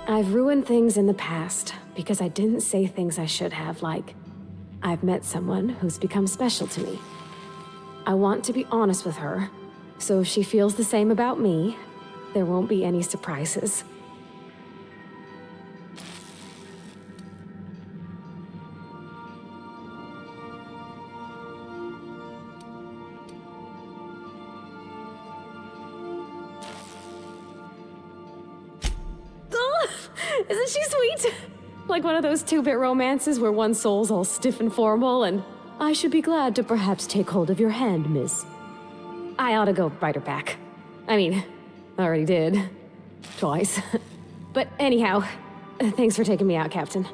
I've ruined things in the past because I didn't say things I should have, like, I've met someone who's become special to me. I want to be honest with her, so if she feels the same about me, there won't be any surprises. Isn't she sweet? Like one of those two-bit romances where one soul's all stiff and formal and, I should be glad to perhaps take hold of your hand, miss. I ought to go write her back. I mean, I already did. Twice. But anyhow, thanks for taking me out, Captain.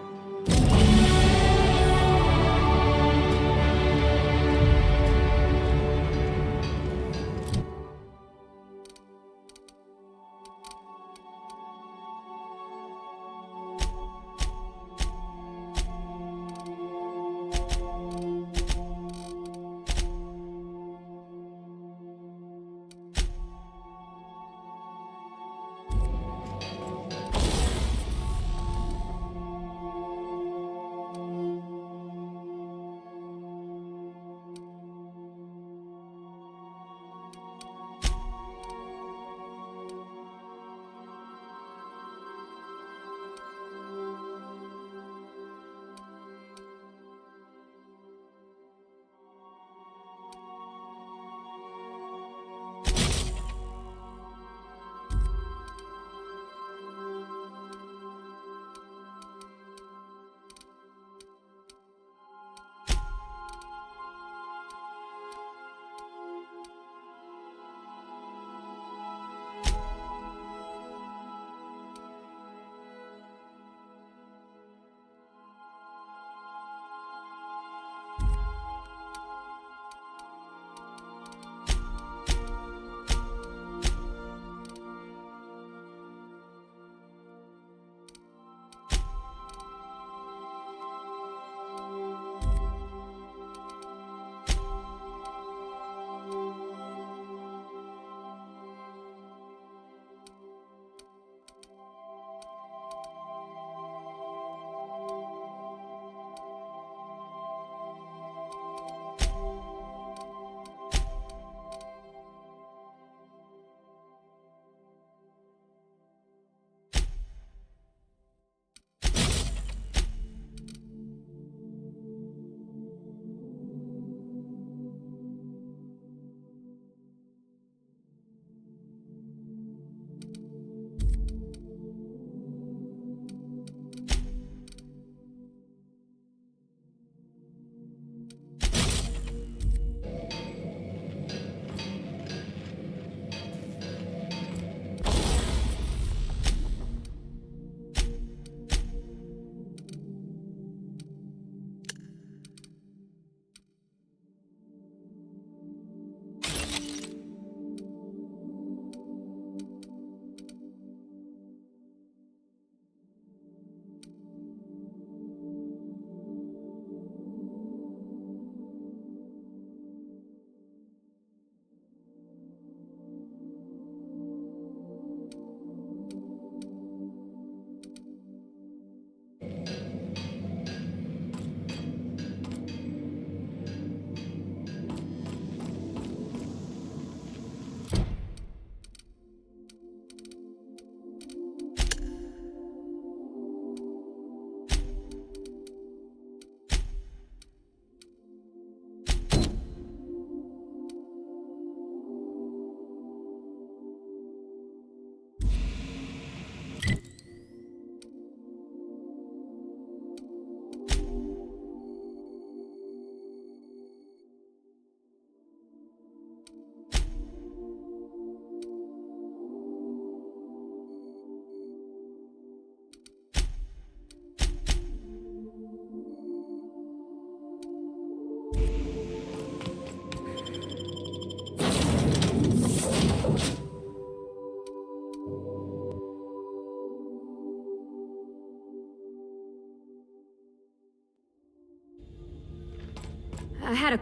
I had a...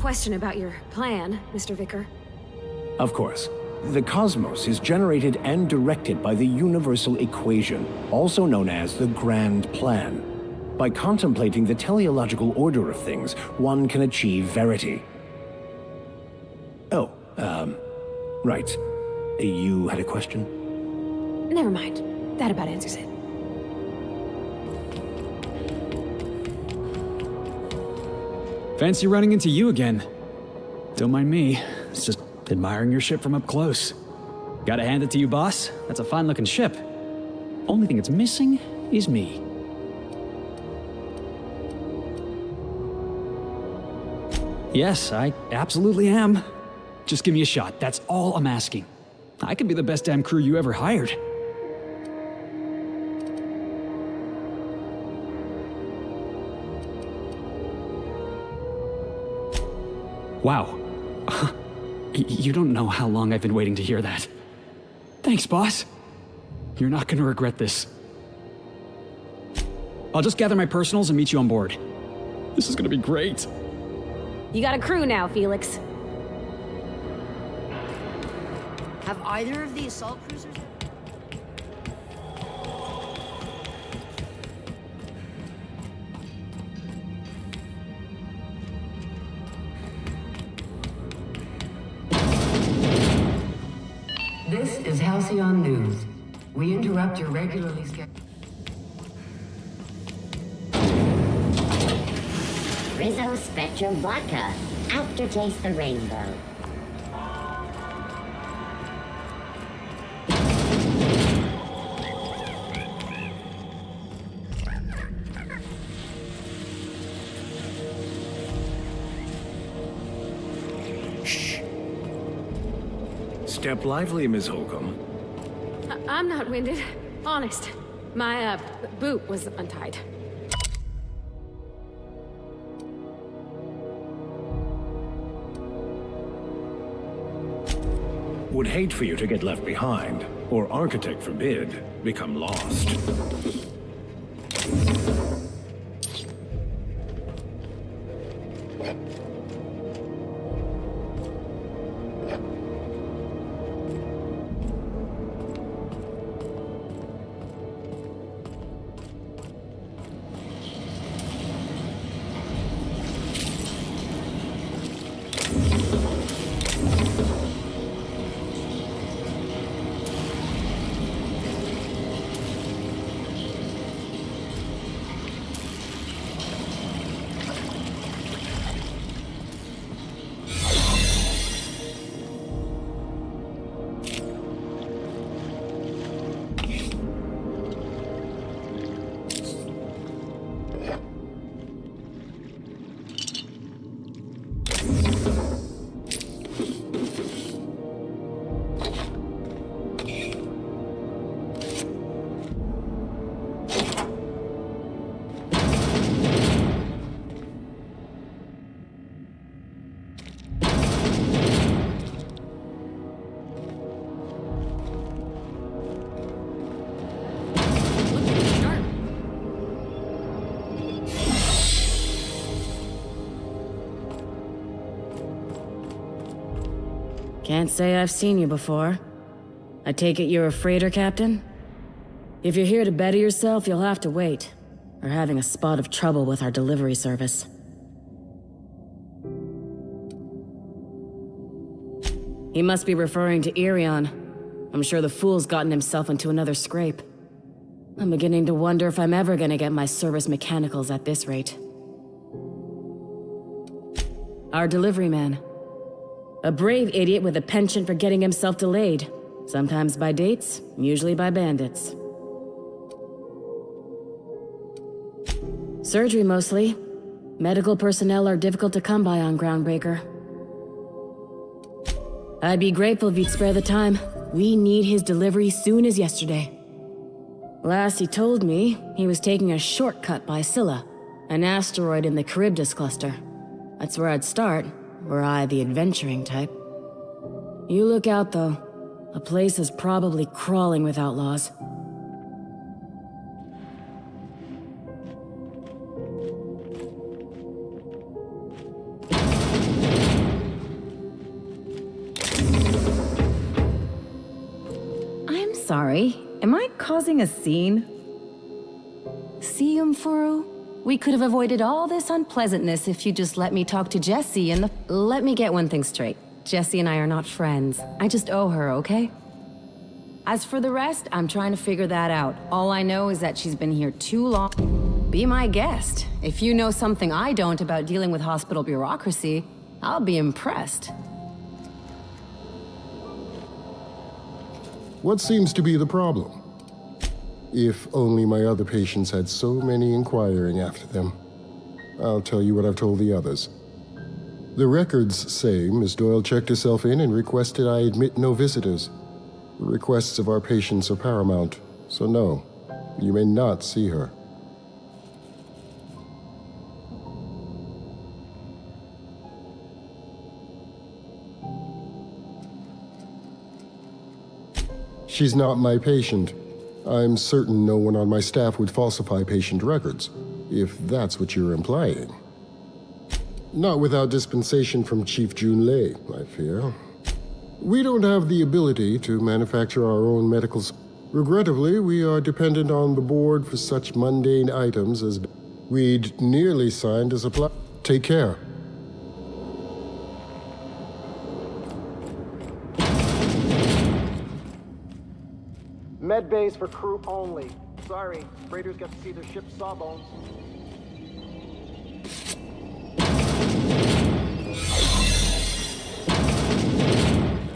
Question about your plan, Mr. Vicar. Of course. The cosmos is generated and directed by the universal equation, also known as the Grand Plan. By contemplating the teleological order of things, one can achieve verity. Oh, right. You had a question? Never mind. That about answers it. Fancy running into you again. Don't mind me. It's just admiring your ship from up close. Gotta hand it to you, boss. That's a fine-looking ship. Only thing it's missing is me. Yes, I absolutely am. Just give me a shot. That's all I'm asking. I could be the best damn crew you ever hired. Wow. You don't know how long I've been waiting to hear that. Thanks, boss. You're not gonna regret this. I'll just gather my personals and meet you on board. This is gonna be great. You got a crew now, Felix. Have either of the assault cruisers... This is Halcyon News. We interrupt your regularly scheduled... Rizzo Spectrum Vodka. Aftertaste the rainbow. Shh. Step lively, Ms. Holcomb. I'm not winded. Honest. My, boot was untied. Would hate for you to get left behind, or architect forbid, become lost. Can't say I've seen you before. I take it you're a freighter captain? If you're here to better yourself, you'll have to wait. We're having a spot of trouble with our delivery service. He must be referring to Irion. I'm sure the fool's gotten himself into another scrape. I'm beginning to wonder if I'm ever gonna get my service mechanicals at this rate. Our delivery man. A brave idiot with a penchant for getting himself delayed. Sometimes by dates, usually by bandits. Surgery mostly. Medical personnel are difficult to come by on Groundbreaker. I'd be grateful if you'd spare the time. We need his delivery soon as yesterday. Last he told me, he was taking a shortcut by Scylla, an asteroid in the Charybdis cluster. That's where I'd start, were I the adventuring type. You look out, though. The place is probably crawling with outlaws. sorry. Am I causing a scene? See, Furu? We could have avoided all this unpleasantness if you just let me talk to Jessie and the... Let me get one thing straight. Jessie and I are not friends. I just owe her, okay? As for the rest, I'm trying to figure that out. All I know is that she's been here too long. Be my guest. If you know something I don't about dealing with hospital bureaucracy, I'll be impressed. What seems to be the problem? If only my other patients had so many inquiring after them. I'll tell you what I've told the others. The records say Miss Doyle checked herself in and requested I admit no visitors. The requests of our patients are paramount, so no, you may not see her. She's not my patient. I'm certain no one on my staff would falsify patient records, if that's what you're implying. Not without dispensation from Chief Junlei, I fear. We don't have the ability to manufacture our own medicals. Regrettably, we are dependent on the board for such mundane items as we'd nearly signed a supply. Take care. Med bays for crew only. Sorry, freighters got to see their ship's sawbones.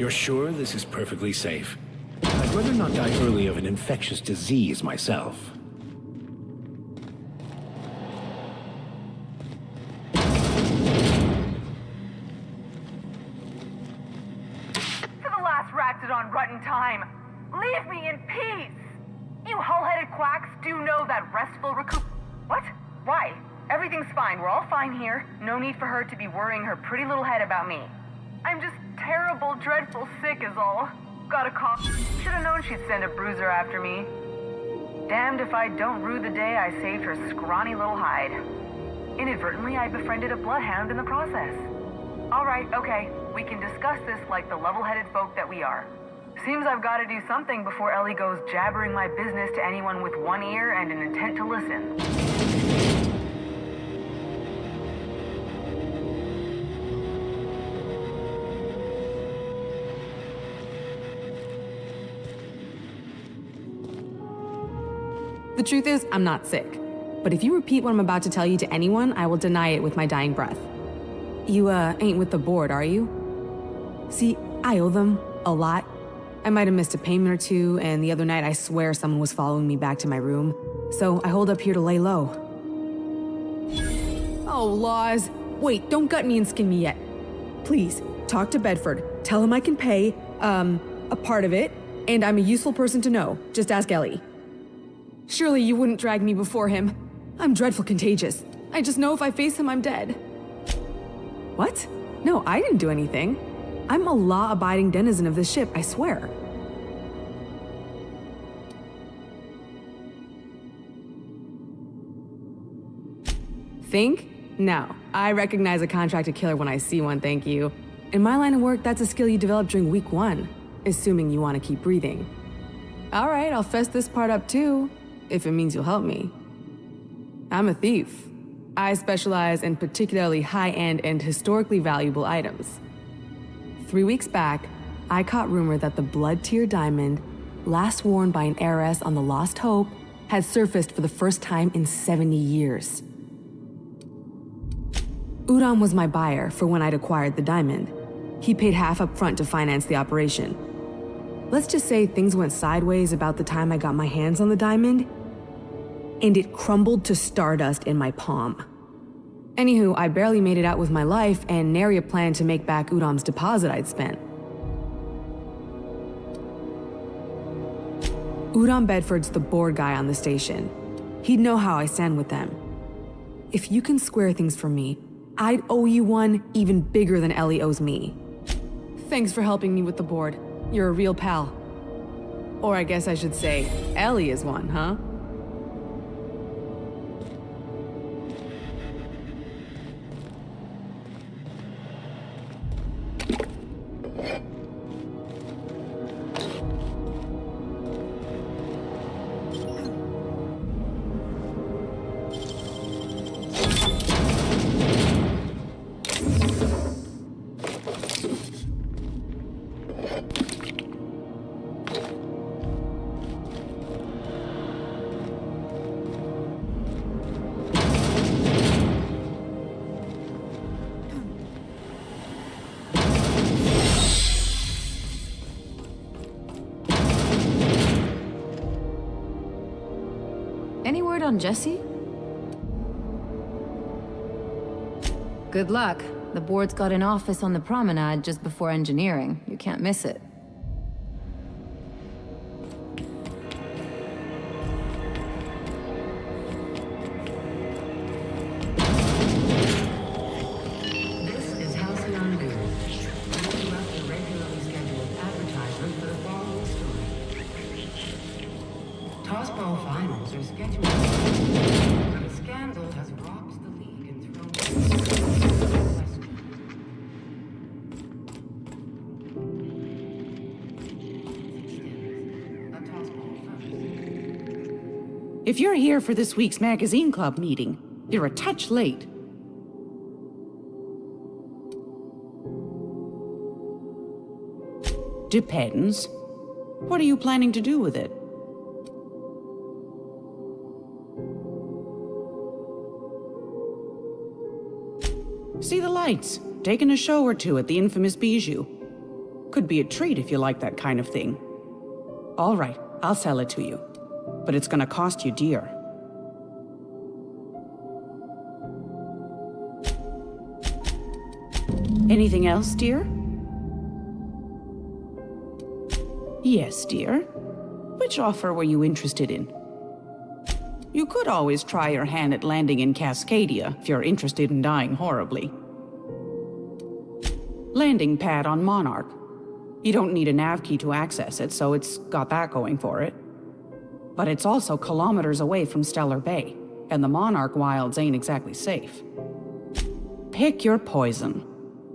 You're sure this is perfectly safe? I'd rather not die early of an infectious disease myself. To the last Raptidon rotten time! Leave me in peace! You hull-headed quacks do know that restful recoup... What? Why? Everything's fine. We're all fine here. No need for her to be worrying her pretty little head about me. I'm just terrible, dreadful sick is all. Got a cough. Should've known she'd send a bruiser after me. Damned if I don't rue the day I saved her scrawny little hide. Inadvertently, I befriended a bloodhound in the process. Alright, okay. We can discuss this like the level-headed folk that we are. Seems I've got to do something before Ellie goes jabbering my business to anyone with one ear and an intent to listen. The truth is, I'm not sick. But if you repeat what I'm about to tell you to anyone, I will deny it with my dying breath. You, ain't with the board, are you? See, I owe them a lot. I might have missed a payment or two, and the other night I swear someone was following me back to my room. So I hold up here to lay low. Oh, laws. Wait, don't gut me and skin me yet. Please, talk to Bedford. Tell him I can pay, a part of it, and I'm a useful person to know. Just ask Ellie. Surely you wouldn't drag me before him. I'm dreadful contagious. I just know if I face him, I'm dead. What? No, I didn't do anything. I'm a law-abiding denizen of this ship, I swear. Think? No. I recognize a contracted killer when I see one, thank you. In my line of work, that's a skill you develop during week 1, assuming you want to keep breathing. All right, I'll fess this part up too, if it means you'll help me. I'm a thief. I specialize in particularly high-end and historically valuable items. 3 weeks back, I caught rumor that the Blood Tier diamond, last worn by an heiress on the Lost Hope, had surfaced for the first time in 70 years. Udon was my buyer for when I'd acquired the diamond. He paid half up front to finance the operation. Let's just say things went sideways about the time I got my hands on the diamond, and it crumbled to stardust in my palm. Anywho, I barely made it out with my life, and nary a plan to make back Udom's deposit I'd spent. Udom Bedford's the board guy on the station. He'd know how I stand with them. If you can square things for me, I'd owe you one even bigger than Ellie owes me. Thanks for helping me with the board. You're a real pal. Or I guess I should say, Ellie is one, huh? word on Jesse? Good luck. The board's got an office on the promenade just before engineering. You can't miss it. This is Halcyon News. We interrupt the regularly scheduled advertisement for the following story. Tossball finals are scheduled, but a scandal has rocked the league and thrown. If you're here for this week's magazine club meeting, you're a touch late. Depends. What are you planning to do with it? See the lights, taking a show or two at the infamous Bijou. Could be a treat if you like that kind of thing. All right, I'll sell it to you. But it's gonna cost you dear. Anything else, dear? Yes, dear. Which offer were you interested in? You could always try your hand at landing in Cascadia if you're interested in dying horribly. Landing pad on Monarch. You don't need a nav key to access it, so it's got that going for it. But it's also kilometers away from Stellar Bay, and the Monarch wilds ain't exactly safe. Pick your poison.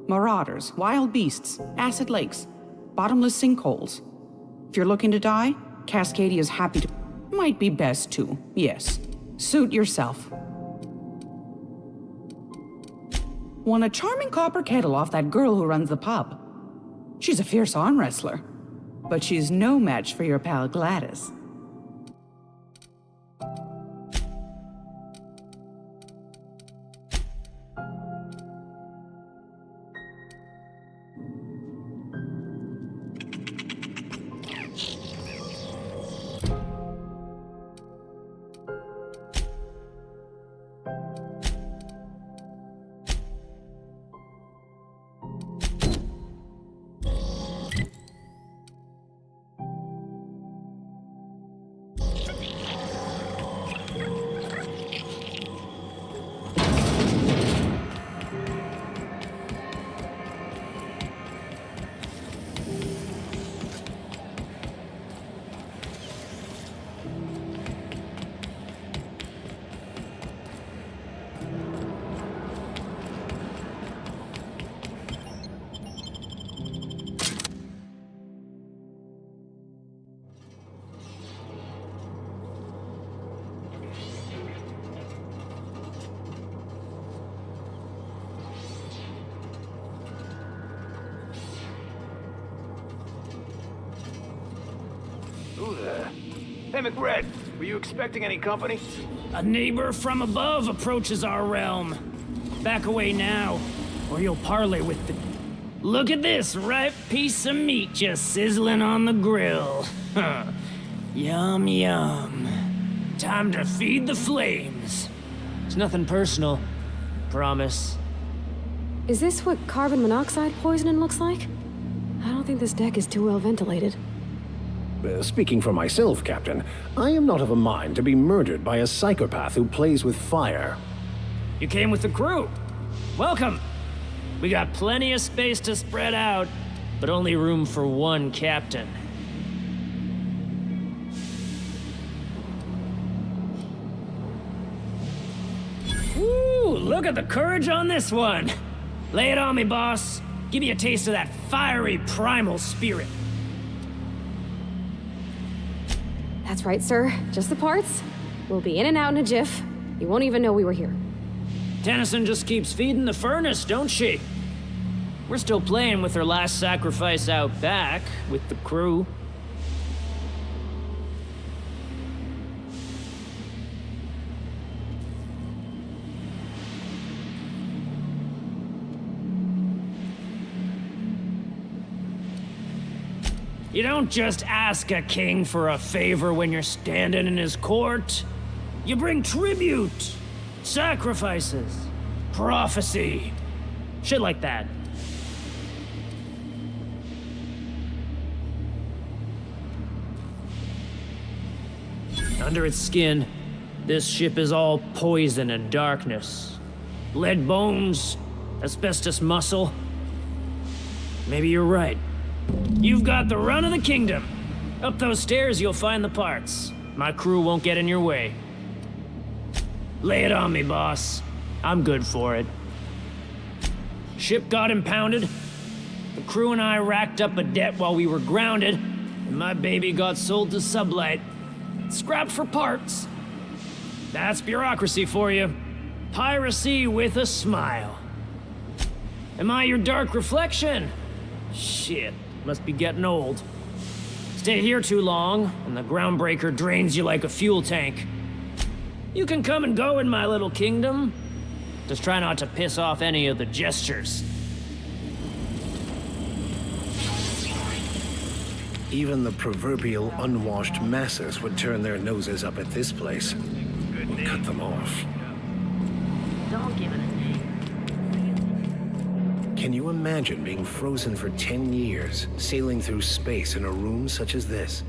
Marauders, wild beasts, acid lakes, bottomless sinkholes. If you're looking to die, Cascadia's happy to... Might be best too, yes. Suit yourself. Won a charming copper kettle off that girl who runs the pub. She's a fierce arm wrestler, but she's no match for your pal Gladys. Hey, McRed, were you expecting any company? A neighbor from above approaches our realm. Back away now, or you'll parley with the... Look at this ripe piece of meat just sizzling on the grill. Yum, yum. Time to feed the flames. It's nothing personal. Promise. Is this what carbon monoxide poisoning looks like? I don't think this deck is too well ventilated. Speaking for myself, Captain, I am not of a mind to be murdered by a psychopath who plays with fire. You came with the crew. Welcome. We got plenty of space to spread out, but only room for one captain. Ooh, look at the courage on this one. Lay it on me, boss. Give me a taste of that fiery primal spirit. That's right, sir. Just the parts. We'll be in and out in a jiff. You won't even know we were here. Tennyson just keeps feeding the furnace, don't she? We're still playing with her last sacrifice out back, with the crew. You don't just ask a king for a favor when you're standing in his court. You bring tribute, sacrifices, prophecy, shit like that. Under its skin, this ship is all poison and darkness. Lead bones, asbestos muscle. Maybe you're right. You've got the run of the kingdom. Up those stairs, you'll find the parts. My crew won't get in your way. Lay it on me, boss. I'm good for it. Ship got impounded. The crew and I racked up a debt while we were grounded, and my baby got sold to Sublight. Scrapped for parts. That's bureaucracy for you. Piracy with a smile. Am I your dark reflection? Shit, must be getting old. Stay here too long, and the groundbreaker drains you like a fuel tank. You can come and go in my little kingdom. Just try not to piss off any of the gestures. Even the proverbial unwashed masses would turn their noses up at this place. We'll cut them off. Don't give it a name. Can you imagine being frozen for 10 years, sailing through space in a room such as this?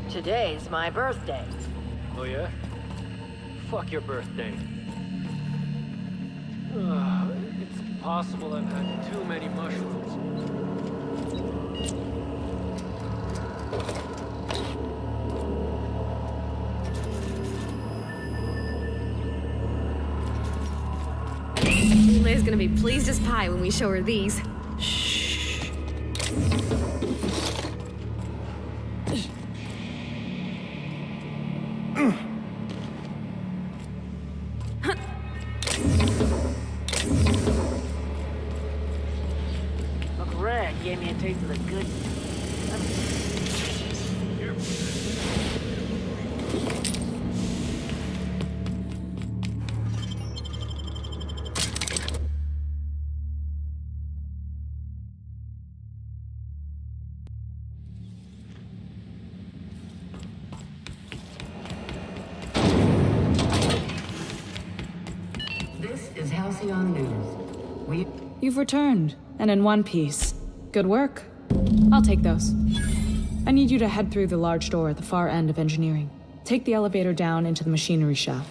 Today's my birthday. Oh yeah? Fuck your birthday. It's possible I've had too many mushrooms. Lay's gonna be pleased as pie when we show her these. Uncle Red gave me a taste of the good. This is Halcyon News. You've returned, and in one piece. Good work. I'll take those. I need you to head through the large door at the far end of engineering. Take the elevator down into the machinery shaft.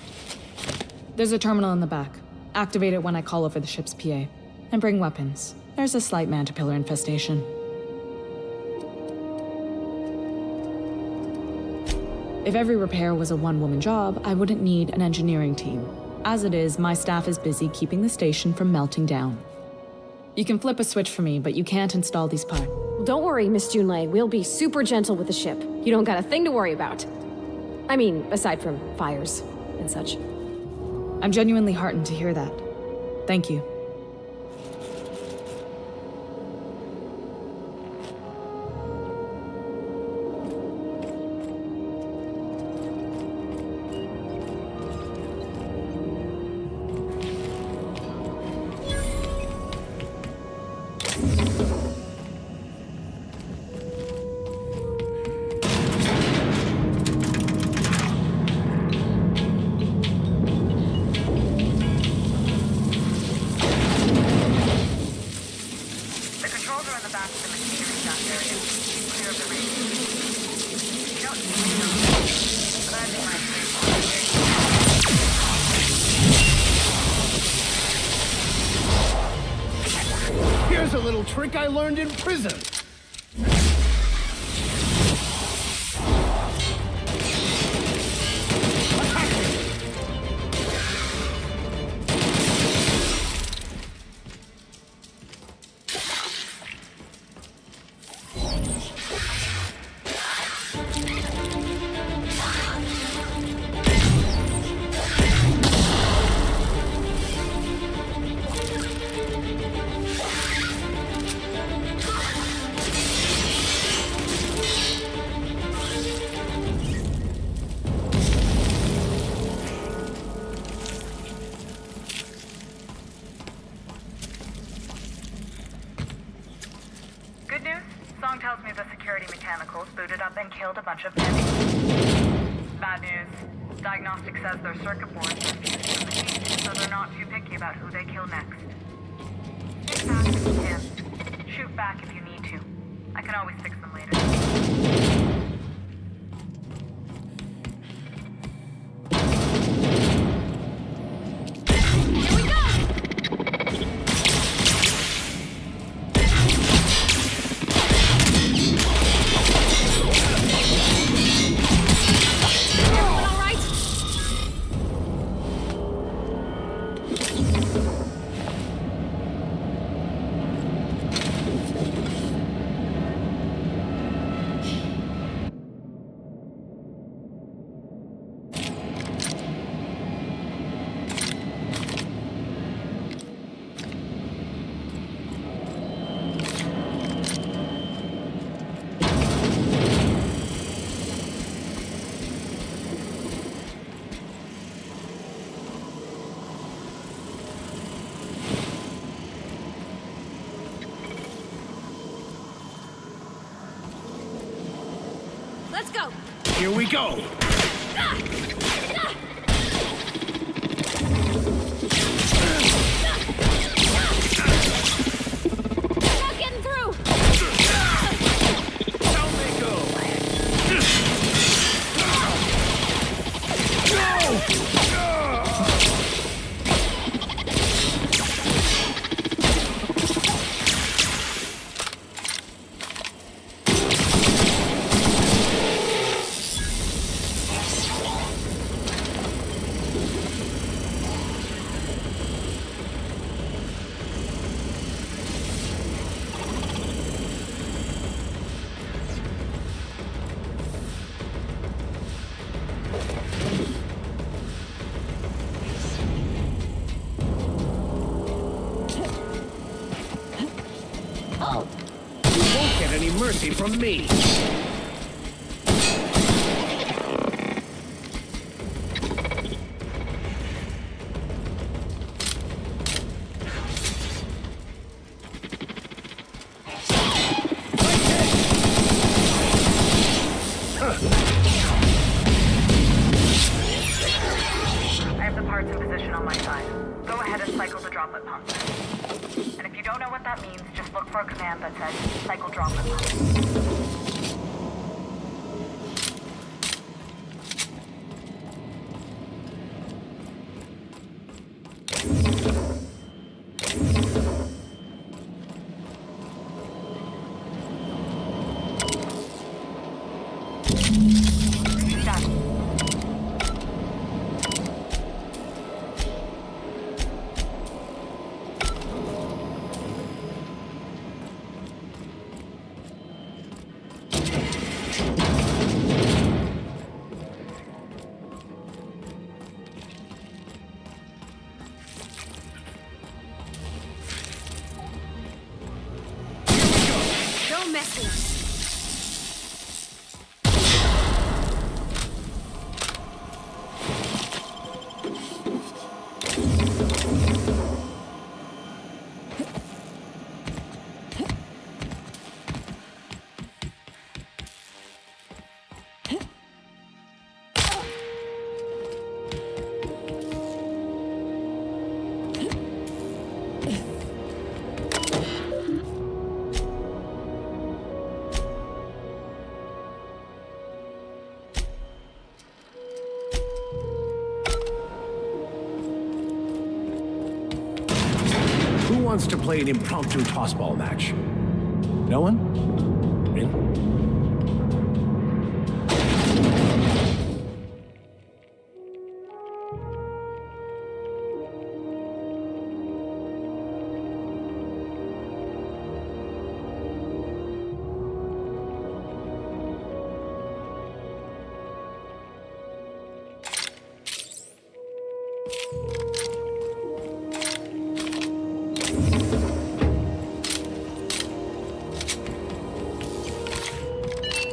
There's a terminal in the back. Activate it when I call over the ship's PA. And bring weapons. There's a slight Mantipillar infestation. If every repair was a one-woman job, I wouldn't need an engineering team. As it is, my staff is busy keeping the station from melting down. You can flip a switch for me, but you can't install these parts. Don't worry, Miss Junlei. We'll be super gentle with the ship. You don't got a thing to worry about. I mean, aside from fires and such. I'm genuinely heartened to hear that. Thank you. Here's a little trick I learned in prison. and killed a bunch of men. Bad news. Diagnostic says their circuit boards are fused from the heat, so they're not too picky about who they kill next. Stay fast if you can. Shoot back if you need to. I can always fix them later. Let's go! Here we go! Not getting through! Down they go! You won't get any mercy from me! I have the parts in position on my side. Go ahead and cycle the droplet pump. And if you don't know what that means, just look for a command that says cycle droplet pump. Done. Don't mess with us. Who wants to play an impromptu tossball match? No one? Really?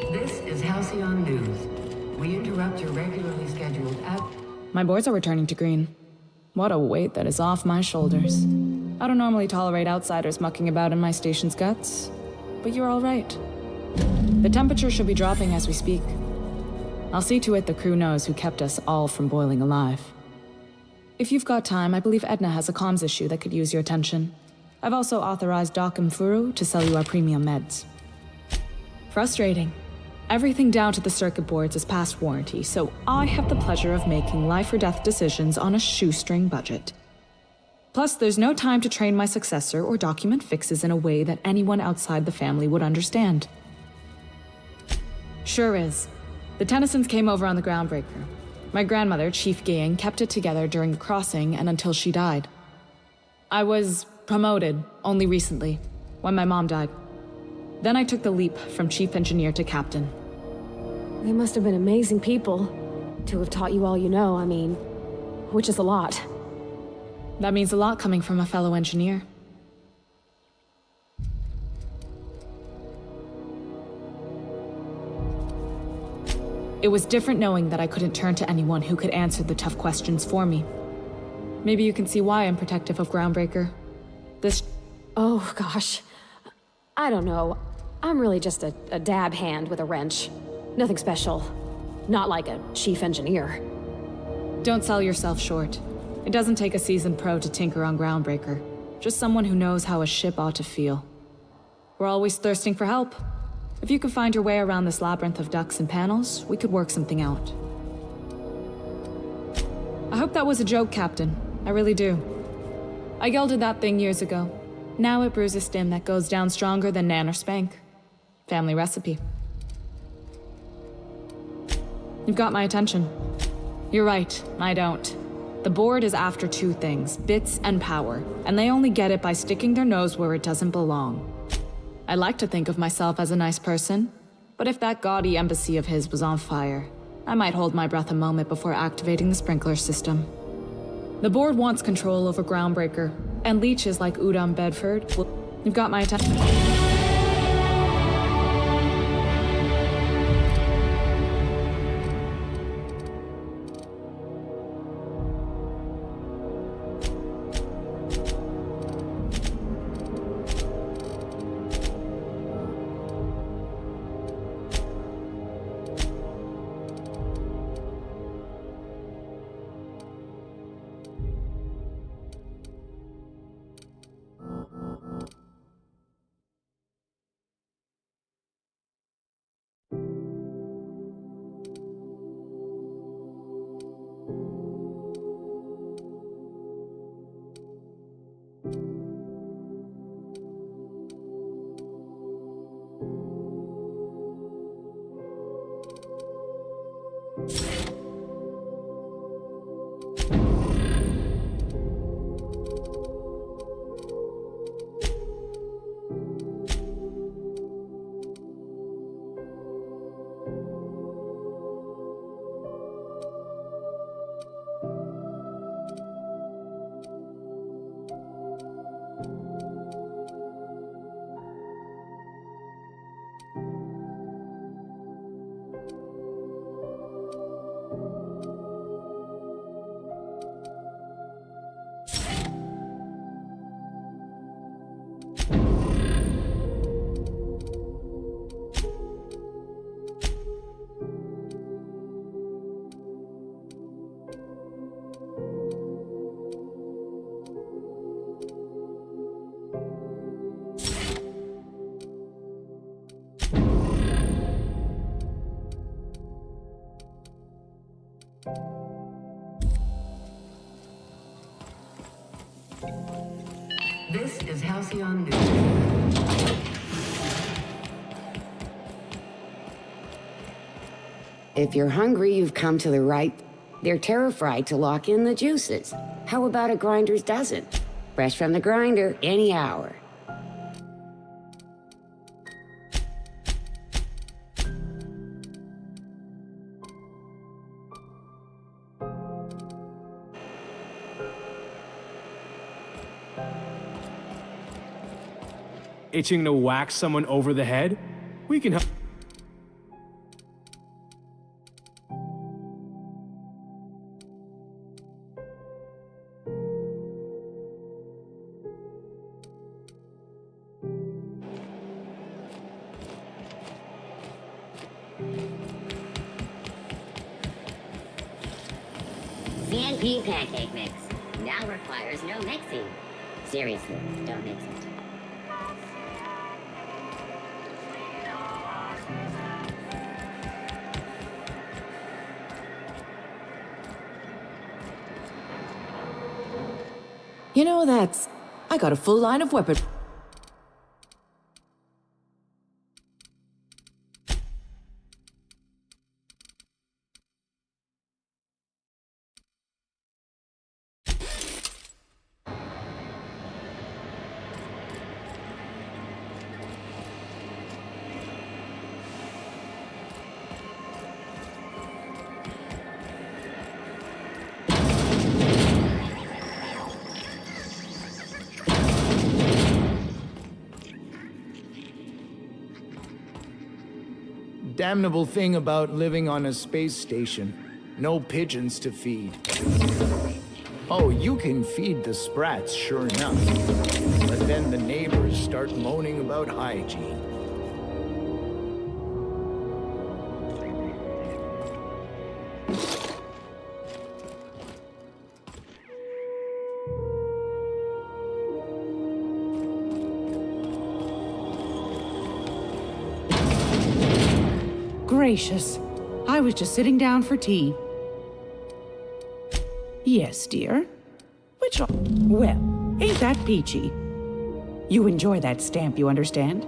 This is Halcyon News. We interrupt your regularly scheduled My boards are returning to green. What a weight that is off my shoulders. I don't normally tolerate outsiders mucking about in my station's guts, but you're all right. The temperature should be dropping as we speak. I'll see to it the crew knows who kept us all from boiling alive. If you've got time, I believe Edna has a comms issue that could use your attention. I've also authorized Doc and Furu to sell you our premium meds. Frustrating. Everything down to the circuit boards is past warranty, so I have the pleasure of making life or death decisions on a shoestring budget. Plus, there's no time to train my successor or document fixes in a way that anyone outside the family would understand. Sure is. The Tennysons came over on the Groundbreaker. My grandmother, Chief Gang, kept it together during the crossing and until she died. I was promoted only recently, when my mom died. Then I took the leap from chief engineer to captain. They must have been amazing people to have taught you all you know, I mean, which is a lot. That means a lot coming from a fellow engineer. It was different knowing that I couldn't turn to anyone who could answer the tough questions for me. Maybe you can see why I'm protective of Groundbreaker. Oh, gosh. I don't know. I'm really just a dab hand with a wrench. Nothing special. Not like a chief engineer. Don't sell yourself short. It doesn't take a seasoned pro to tinker on Groundbreaker. Just someone who knows how a ship ought to feel. We're always thirsting for help. If you could find your way around this labyrinth of ducts and panels, we could work something out. I hope that was a joke, Captain. I really do. I gelded that thing years ago. Now it brews a stim that goes down stronger than Nan or Spank. Family recipe. You've got my attention. You're right, I don't. The board is after two things, bits and power, and they only get it by sticking their nose where it doesn't belong. I like to think of myself as a nice person, but if that gaudy embassy of his was on fire, I might hold my breath a moment before activating the sprinkler system. The board wants control over Groundbreaker, and leeches like Udom Bedford will... You've got my attention. This is Halcyon News. If you're hungry, you've come to the right. They're terrified to lock in the juices. How about a grinder's dozen? Fresh from the grinder, any hour. Itching to whack someone over the head? We can help. CNP pancake mix. Now requires no mixing. Seriously, don't mix it. You know, I got a full line of weapons. Damnable thing about living on a space station. No pigeons to feed. Oh, you can feed the sprats, sure enough. But then the neighbors start moaning about hygiene. Gracious. I was just sitting down for tea. Yes, dear. Which well, ain't that peachy? You enjoy that stamp, you understand?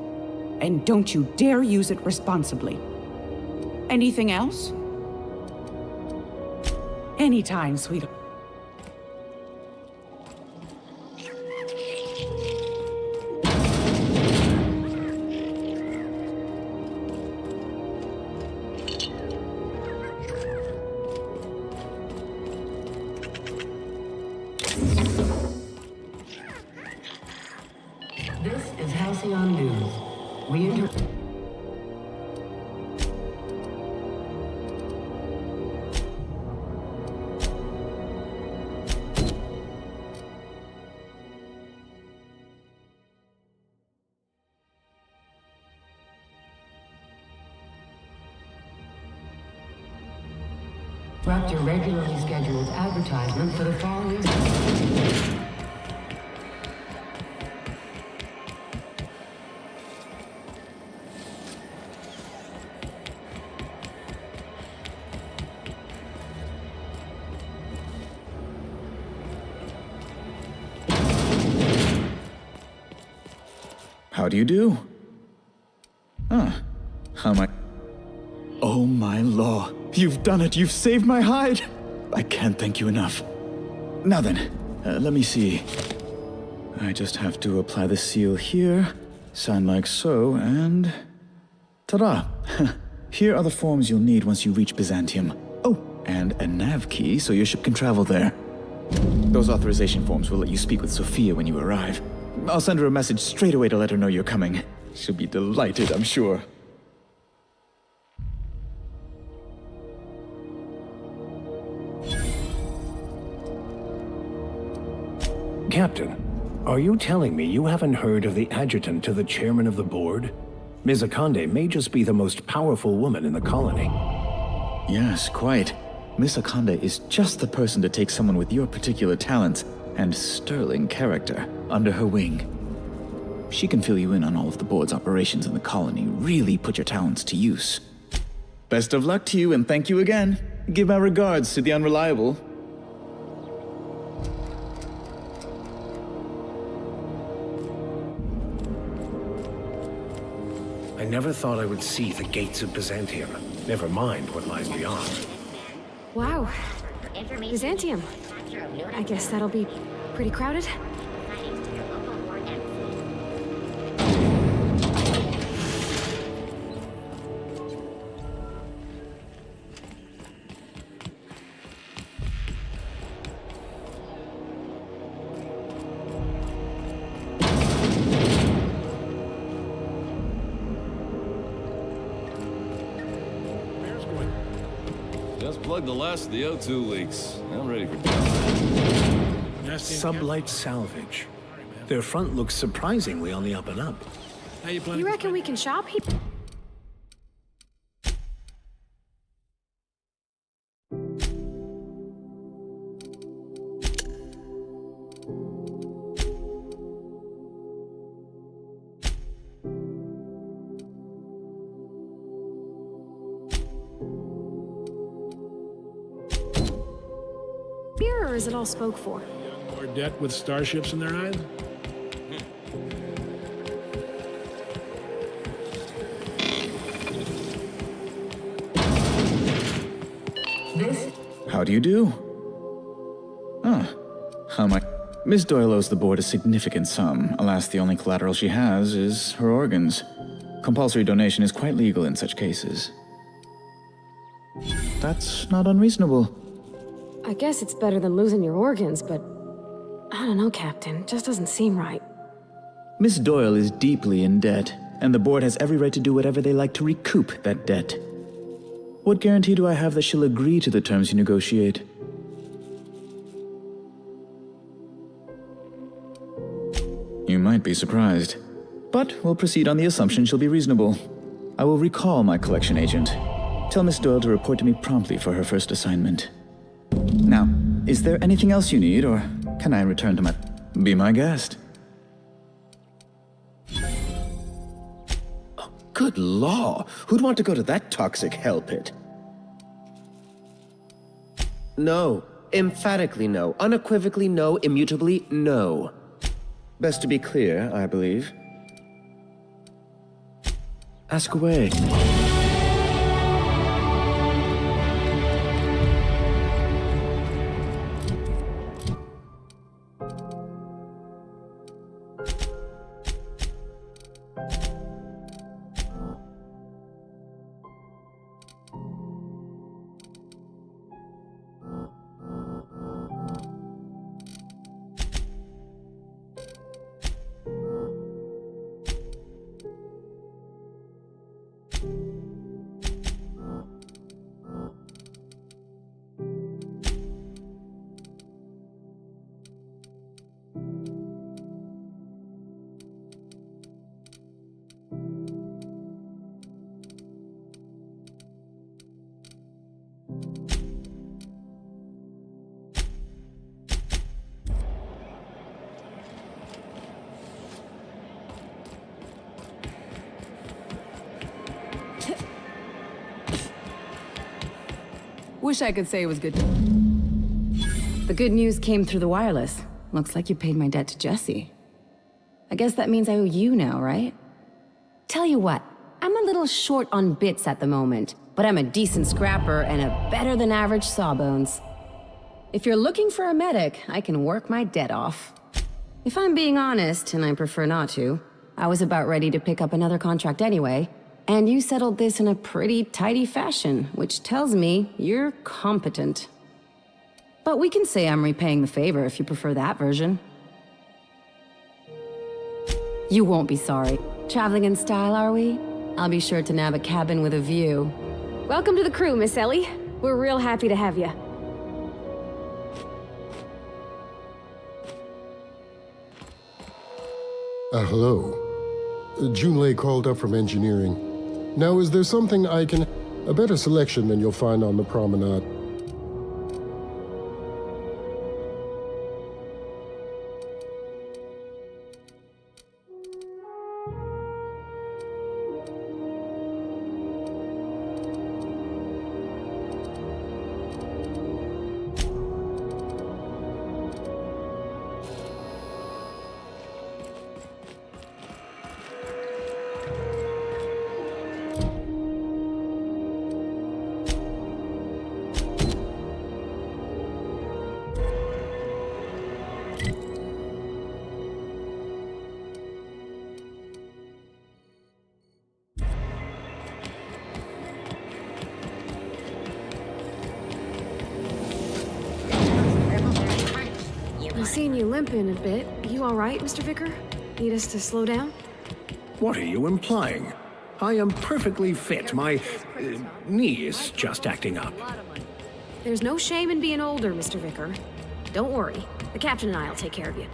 And don't you dare use it responsibly. Anything else? Anytime, sweetheart. This is Halcyon News. We interrupt your regularly scheduled advertisement for the following. How do you do? How am I? Oh my law. You've done it. You've saved my hide. I can't thank you enough. Now then, let me see. I just have to apply the seal here, sign like so, and... ta-da! Here are the forms you'll need once you reach Byzantium. Oh, and a nav key so your ship can travel there. Those authorization forms will let you speak with Sophia when you arrive. I'll send her a message straight away to let her know you're coming. She'll be delighted, I'm sure. Captain, are you telling me you haven't heard of the adjutant to the chairman of the board? Ms. Akande may just be the most powerful woman in the colony. Yes, quite. Miss Akande is just the person to take someone with your particular talents and sterling character under her wing. She can fill you in on all of the board's operations in the colony, really put your talents to use. Best of luck to you, and thank you again. Give my regards to the Unreliable. I never thought I would see the gates of Byzantium. Never mind what lies beyond. Wow. Byzantium. I guess that'll be pretty crowded. Just plugged the last of the O2 leaks. I'm ready for Sublight Salvage. Their front looks surprisingly on the up and up. You reckon we can shop here? Fear, or is it all spoke for? More debt with starships in their eyes? How do you do? How much? Miss Doyle owes the board a significant sum. Alas, the only collateral she has is her organs. Compulsory donation is quite legal in such cases. That's not unreasonable. I guess it's better than losing your organs, but I don't know, Captain. It just doesn't seem right. Miss Doyle is deeply in debt, and the board has every right to do whatever they like to recoup that debt. What guarantee do I have that she'll agree to the terms you negotiate? You might be surprised, but we'll proceed on the assumption she'll be reasonable. I will recall my collection agent. Tell Miss Doyle to report to me promptly for her first assignment. Now, is there anything else you need, or can I return to my... Be my guest. Oh, good law! Who'd want to go to that toxic hell pit? No. Emphatically no. Unequivocally no. Immutably no. Best to be clear, I believe. Ask away. Wish I could say it was good. The good news came through the wireless. Looks like you paid my debt to Jesse. I guess that means I owe you now, right? Tell you what, I'm a little short on bits at the moment, but I'm a decent scrapper and a better-than-average sawbones. If you're looking for a medic, I can work my debt off. If I'm being honest, and I prefer not to, I was about ready to pick up another contract anyway, and you settled this in a pretty tidy fashion, which tells me you're competent. But we can say I'm repaying the favor if you prefer that version. You won't be sorry. Traveling in style, are we? I'll be sure to nab a cabin with a view. Welcome to the crew, Miss Ellie. We're real happy to have you. Hello. Junlei called up from engineering. Now, is there something I can... A better selection than you'll find on the promenade. I've seen you limping a bit. You all right, Mr. Vicker? Need us to slow down? What are you implying? I am perfectly fit. My knee is just acting up. There's no shame in being older, Mr. Vicker. Don't worry. The captain and I'll take care of you.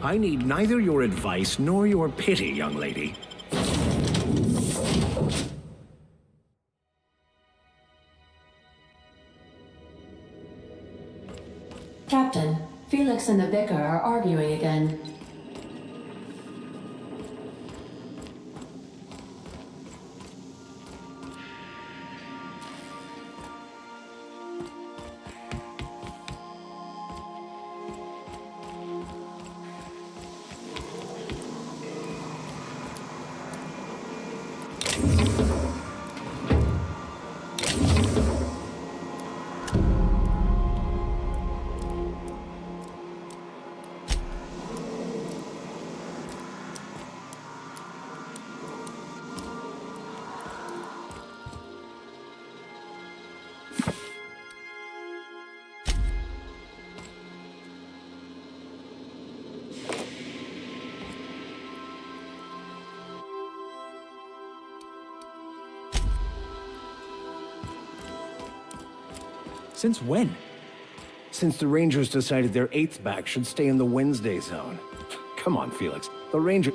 I need neither your advice nor your pity, young lady. Captain, Felix and the Vicar are arguing again. Since when? Since the Rangers decided their 8th back should stay in the Wednesday zone. Come on, Felix. The Ranger...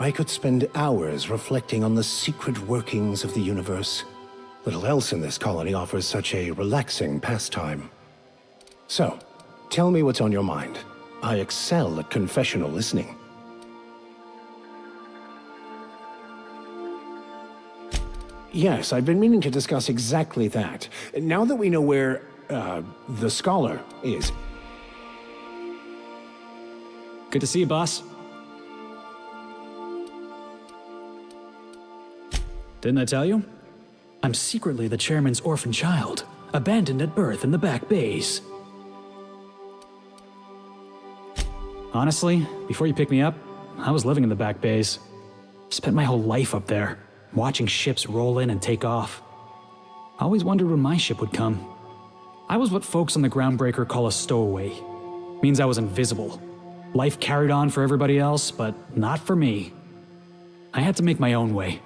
I could spend hours reflecting on the secret workings of the universe. Little else in this colony offers such a relaxing pastime. So, tell me what's on your mind. I excel at confessional listening. Yes, I've been meaning to discuss exactly that. Now that we know where, the Scholar is... Good to see you, boss. Didn't I tell you? I'm secretly the chairman's orphan child, abandoned at birth in the back bays. Honestly, before you picked me up, I was living in the back bays. Spent my whole life up there, watching ships roll in and take off. I always wondered when my ship would come. I was what folks on the Groundbreaker call a stowaway. Means I was invisible. Life carried on for everybody else, but not for me. I had to make my own way.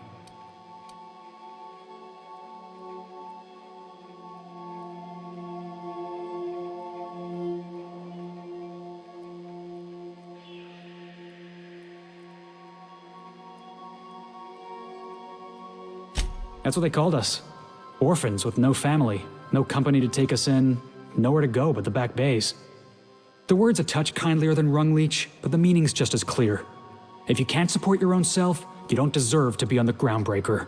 That's what they called us. Orphans with no family, no company to take us in, nowhere to go but the back bays. The word's a touch kindlier than Rungleech, but the meaning's just as clear. If you can't support your own self, you don't deserve to be on the Groundbreaker.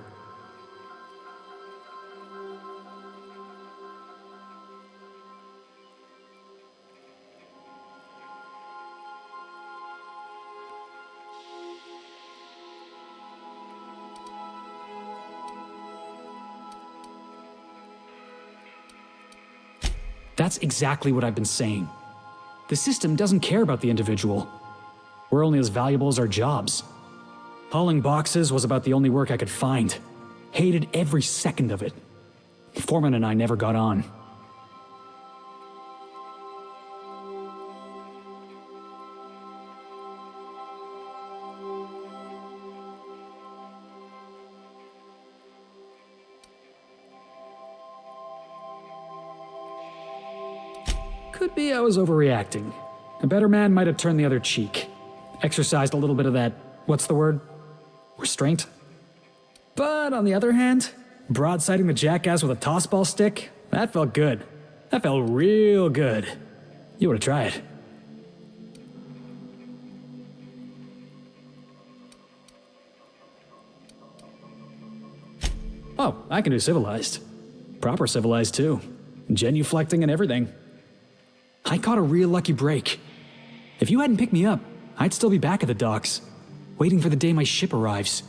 That's exactly what I've been saying. The system doesn't care about the individual. We're only as valuable as our jobs. Hauling boxes was about the only work I could find. Hated every second of it. Foreman and I never got on. Could be I was overreacting. A better man might have turned the other cheek. Exercised a little bit of that, what's the word? Restraint? But on the other hand, broadsiding the jackass with a tossball stick, that felt good. That felt real good. You ought to try it. Oh, I can do civilized. Proper civilized too. Genuflecting and everything. I caught a real lucky break. If you hadn't picked me up, I'd still be back at the docks, waiting for the day my ship arrives.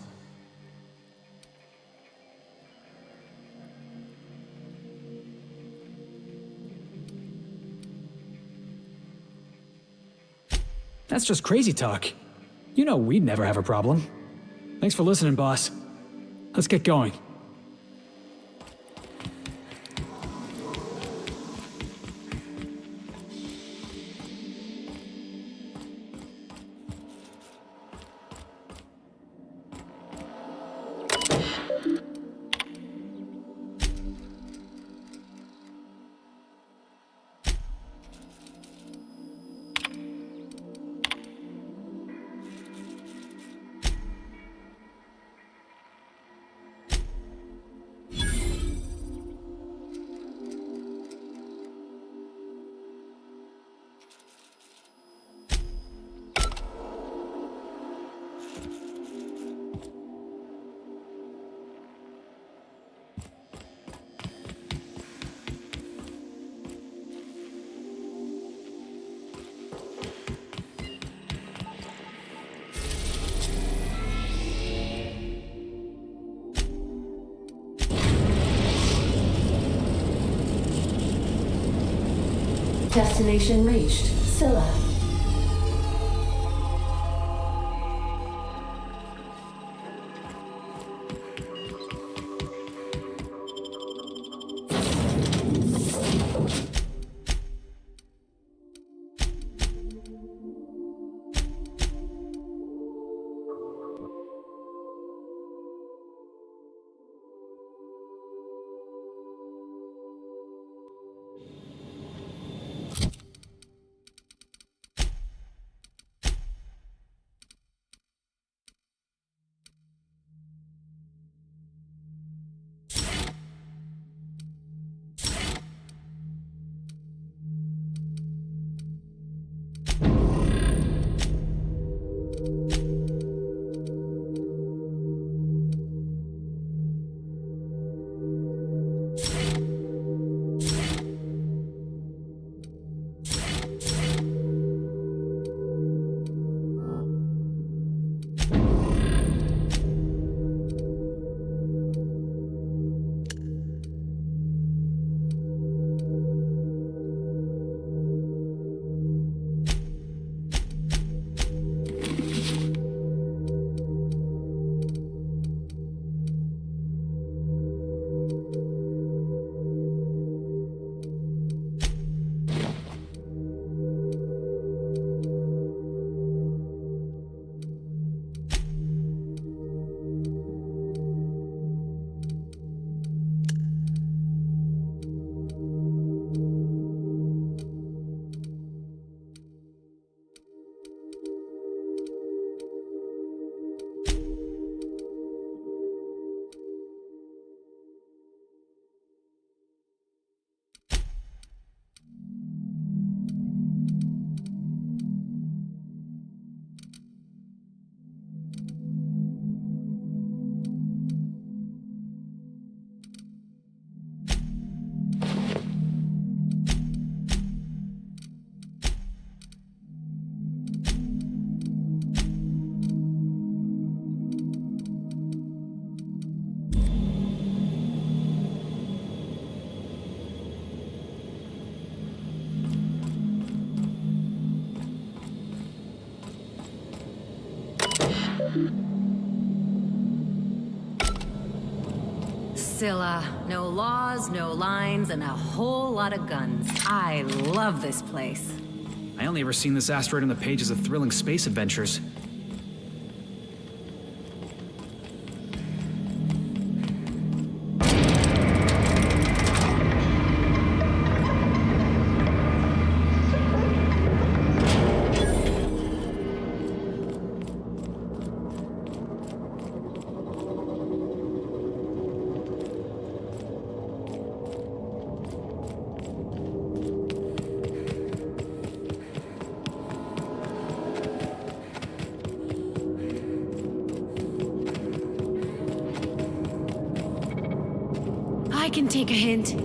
That's just crazy talk. You know we'd never have a problem. Thanks for listening, boss. Let's get going. Destination reached. Scylla. Scylla. No laws, no lines, and a whole lot of guns. I love this place. I only ever seen this asteroid in the pages of thrilling space adventures. I can take a hint.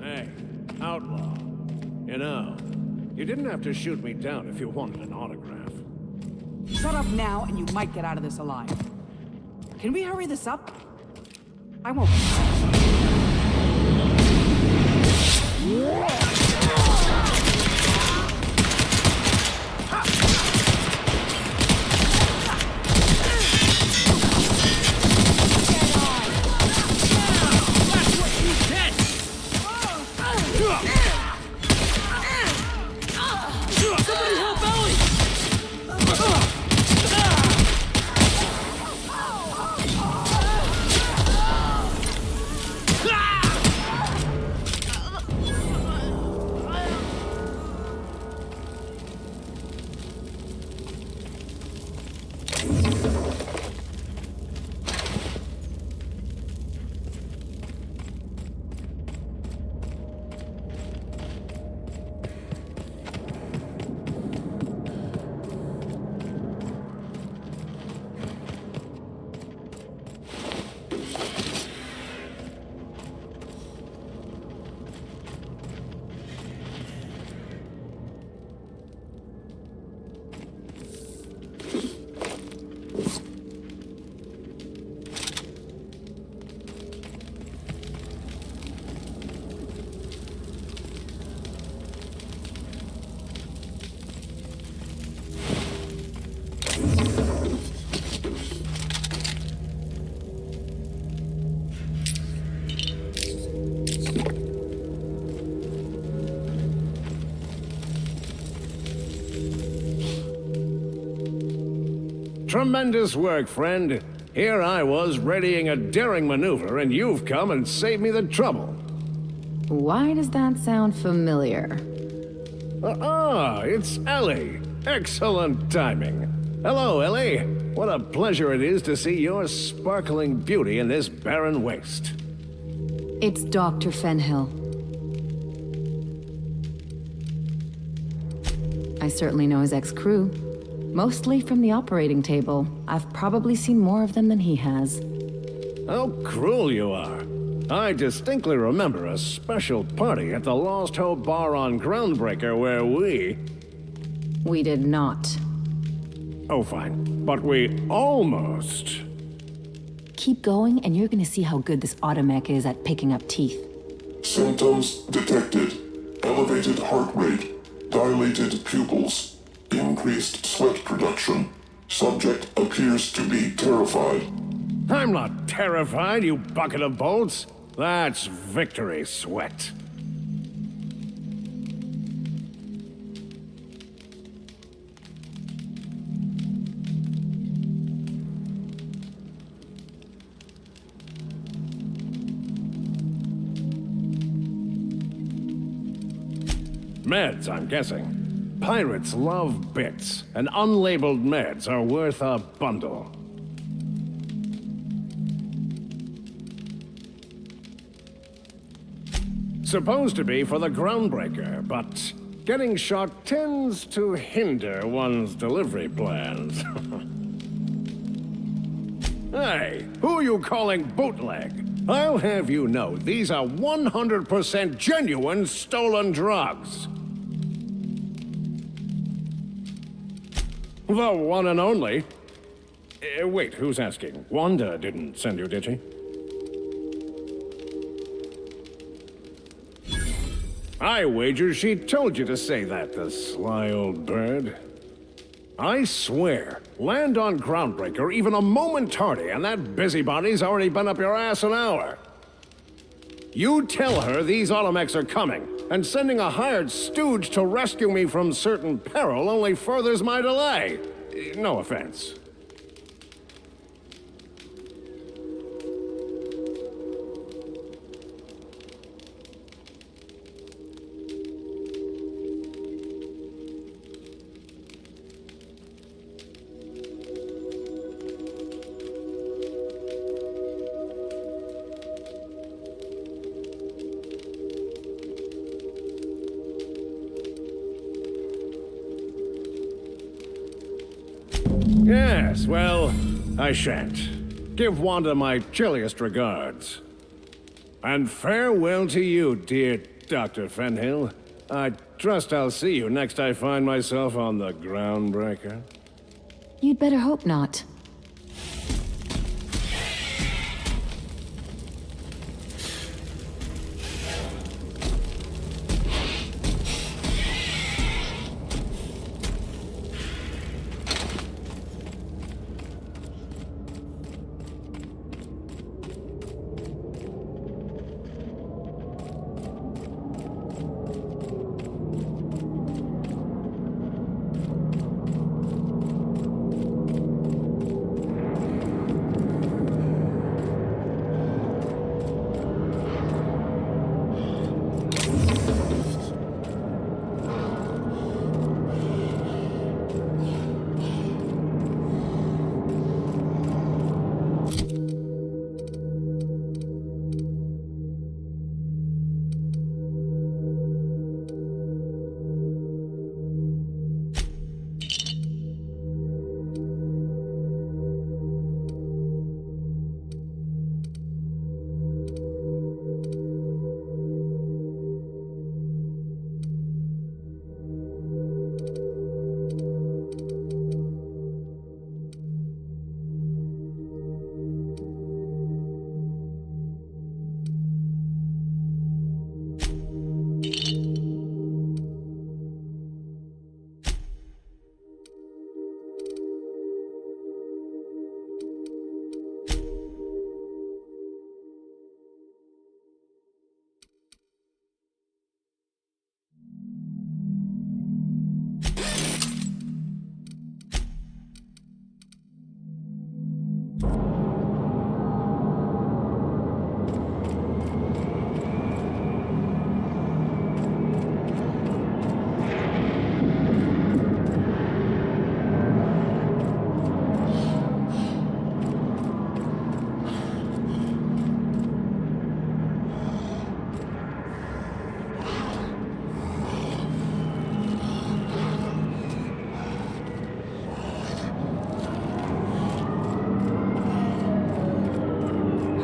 Hey, outlaw. You know, you didn't have to shoot me down if you wanted an autograph. Shut up now, and you might get out of this alive. Can we hurry this up? I won't. Somebody help Ellie! Tremendous work, friend. Here I was readying a daring maneuver, and you've come and saved me the trouble. Why does that sound familiar? It's Ellie. Excellent timing. Hello, Ellie. What a pleasure it is to see your sparkling beauty in this barren waste. It's Dr. Fenhill. I certainly know his ex-crew. Mostly from the operating table. I've probably seen more of them than he has. How cruel you are. I distinctly remember a special party at the Lost Hope Bar on Groundbreaker where we... We did not. Oh, fine. But we almost... Keep going, and you're gonna see how good this automech is at picking up teeth. Symptoms detected. Elevated heart rate, dilated pupils, increased sweat production. Subject appears to be terrified. I'm not terrified, you bucket of bolts. That's victory sweat. Meds, I'm guessing. Pirates love bits, and unlabeled meds are worth a bundle. Supposed to be for the Groundbreaker, but getting shot tends to hinder one's delivery plans. Hey, who are you calling bootleg? I'll have you know these are 100% genuine stolen drugs. The one and only. Wait, who's asking? Wanda didn't send you, did she? I wager she told you to say that, the sly old bird. I swear, land on Groundbreaker even a moment tardy, and that busybody's already been up your ass an hour. You tell her these automechs are coming, and sending a hired stooge to rescue me from certain peril only furthers my delay. No offense. Yes, well, I shan't. Give Wanda my chilliest regards. And farewell to you, dear Dr. Fenhill. I trust I'll see you next I find myself on the Groundbreaker. You'd better hope not.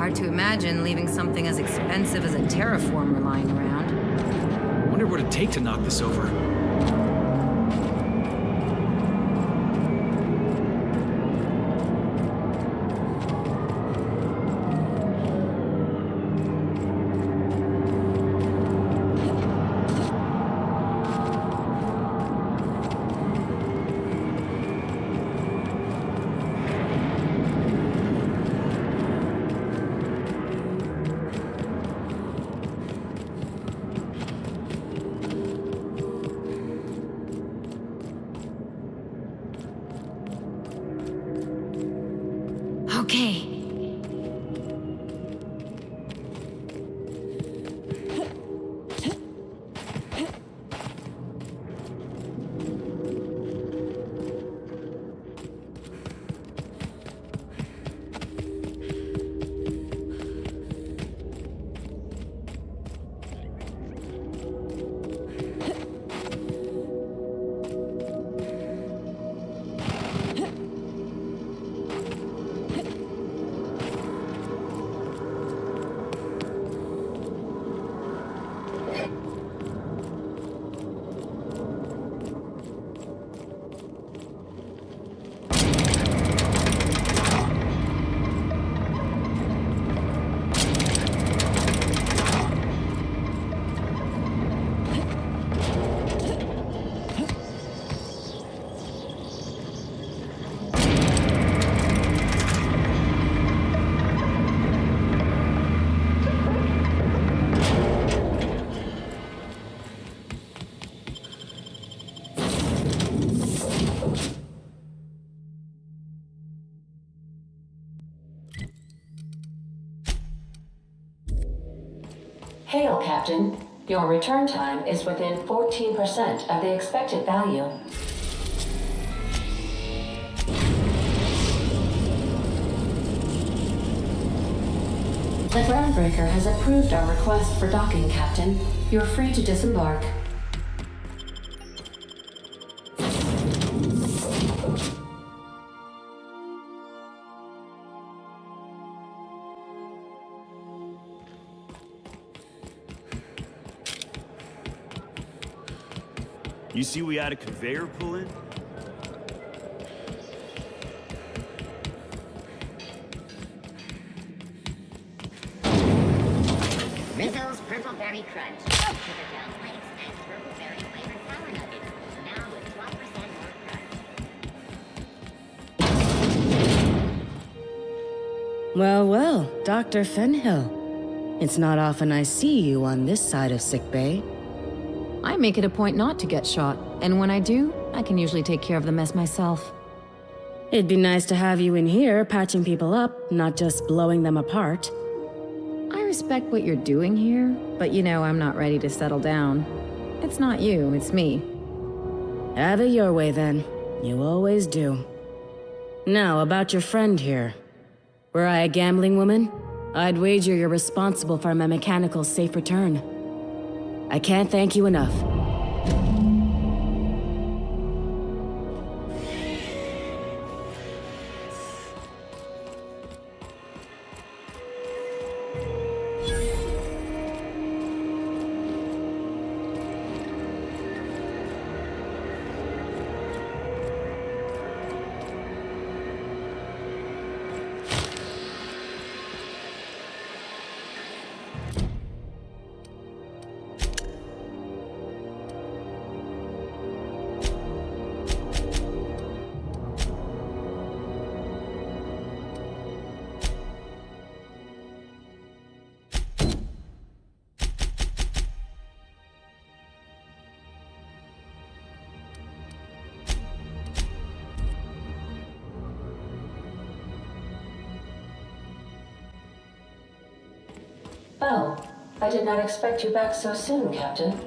Hard to imagine leaving something as expensive as a terraformer lying around. Wonder what it'd take to knock this over. Okay. Hail, Captain. Your return time is within 14% of the expected value. The Groundbreaker has approved our request for docking, Captain. You're free to disembark. You see we had a conveyor pull in? Rizzo's Purple Berry Crunch. Citadel Flakes and Purple Berry flavored power nuggets. Now with 12% more crunch. Well, well, Dr. Fenhill. It's not often I see you on this side of sickbay. I make it a point not to get shot, and when I do, I can usually take care of the mess myself. It'd be nice to have you in here patching people up, not just blowing them apart. I respect what you're doing here, but you know I'm not ready to settle down. It's not you, it's me. Have it your way then. You always do. Now, about your friend here. Were I a gambling woman, I'd wager you're responsible for my mechanical safe return. I can't thank you enough. Oh, I did not expect you back so soon, Captain.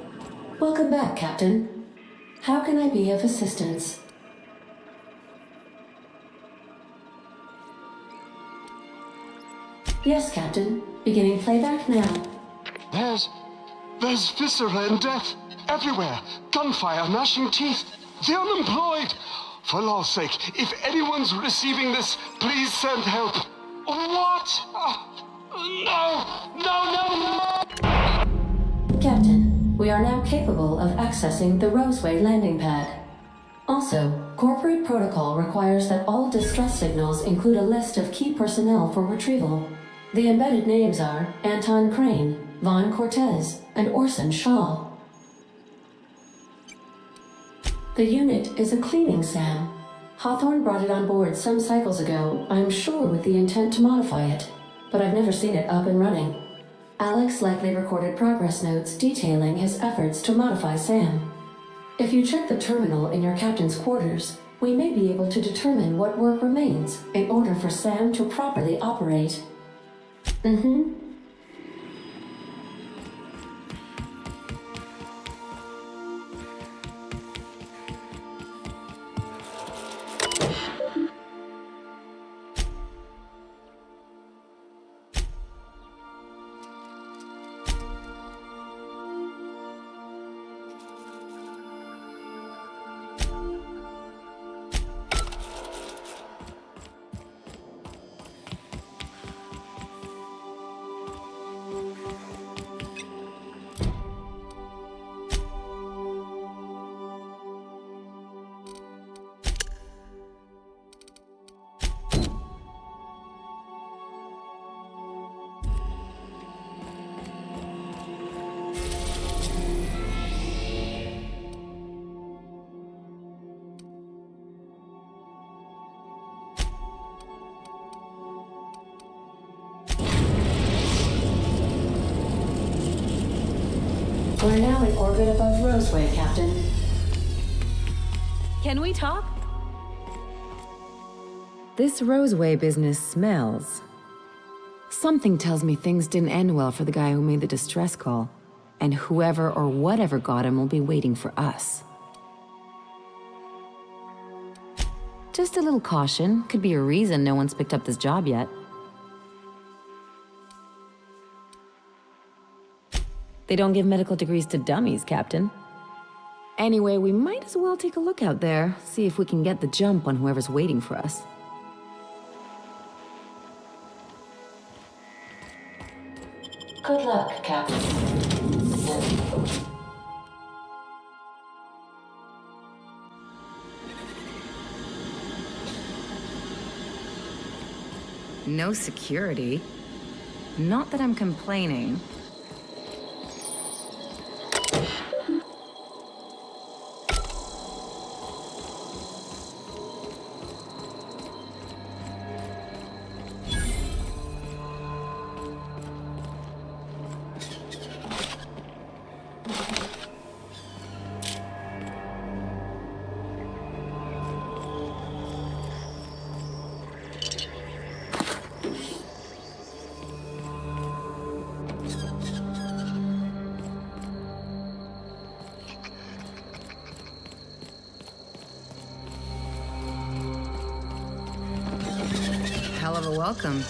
Welcome back, Captain. How can I be of assistance? Yes, Captain. Beginning playback now. There's viscera and death everywhere. Gunfire, gnashing teeth. The unemployed. For law's sake, if anyone's receiving this, please send help. What? No! Captain, we are now capable of accessing the Roseway landing pad. Also, corporate protocol requires that all distress signals include a list of key personnel for retrieval. The embedded names are Anton Crane, Vaughn Cortez, and Orson Shaw. The unit is a cleaning SAM. Hawthorne brought it on board some cycles ago, I'm sure with the intent to modify it, but I've never seen it up and running. Alex likely recorded progress notes detailing his efforts to modify SAM. If you check the terminal in your captain's quarters, we may be able to determine what work remains in order for SAM to properly operate. We're now in orbit above Roseway, Captain. Can we talk? This Roseway business smells. Something tells me things didn't end well for the guy who made the distress call, and whoever or whatever got him will be waiting for us. Just a little caution. Could be a reason no one's picked up this job yet. They don't give medical degrees to dummies, Captain. Anyway, we might as well take a look out there, see if we can get the jump on whoever's waiting for us. Good luck, Captain. No security. Not that I'm complaining. Hell of a welcome.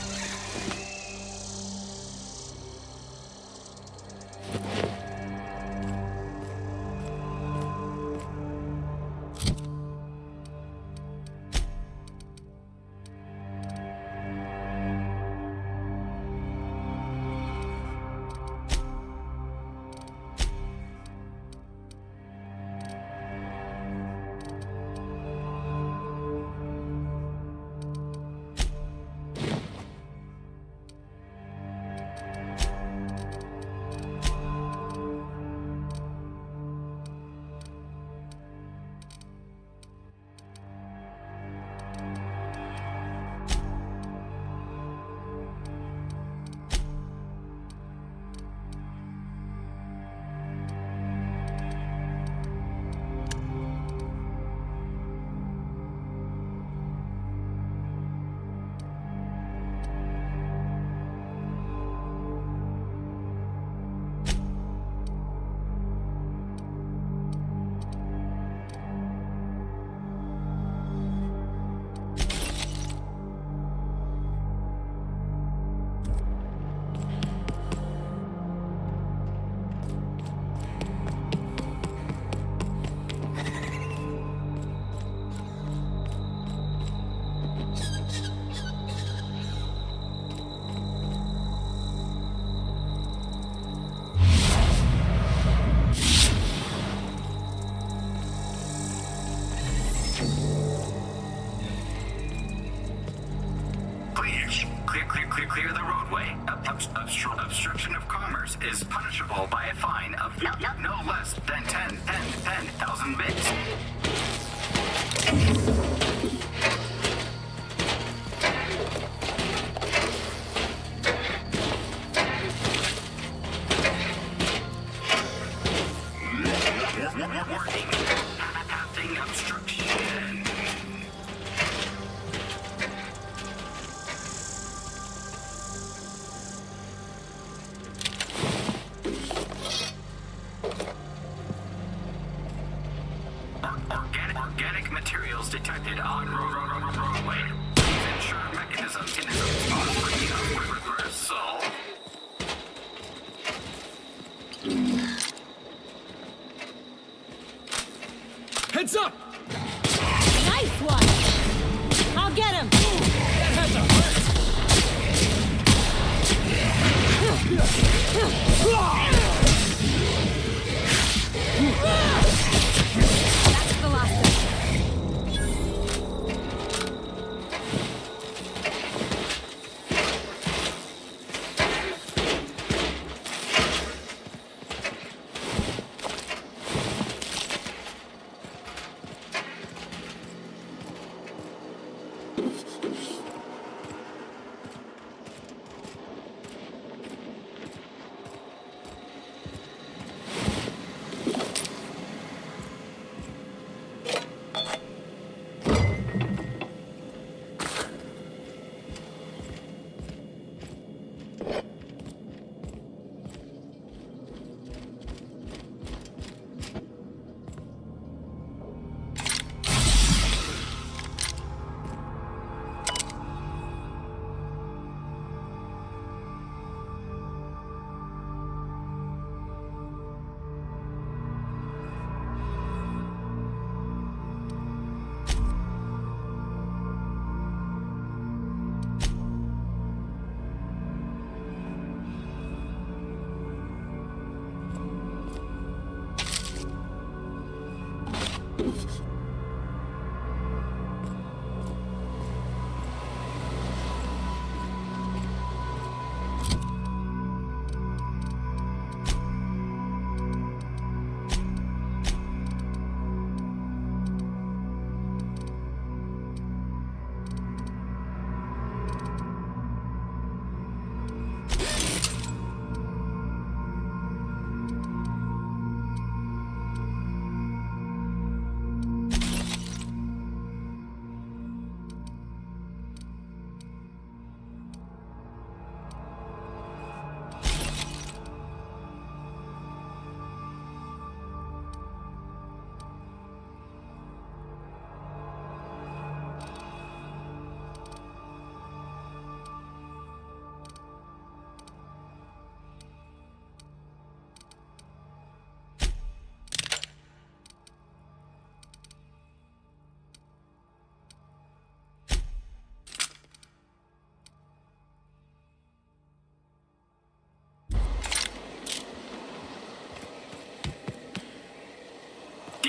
Clear the roadway. Obstruction of commerce is punishable by a fine of no less than 10,000 bits. Warning. Passing obstruction. Organic materials detected.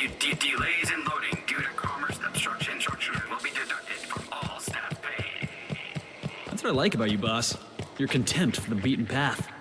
Delays in loading due to commerce obstruction will be deducted from all staff pay. That's what I like about you, boss. Your contempt for the beaten path.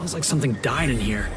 Smells like something died in here.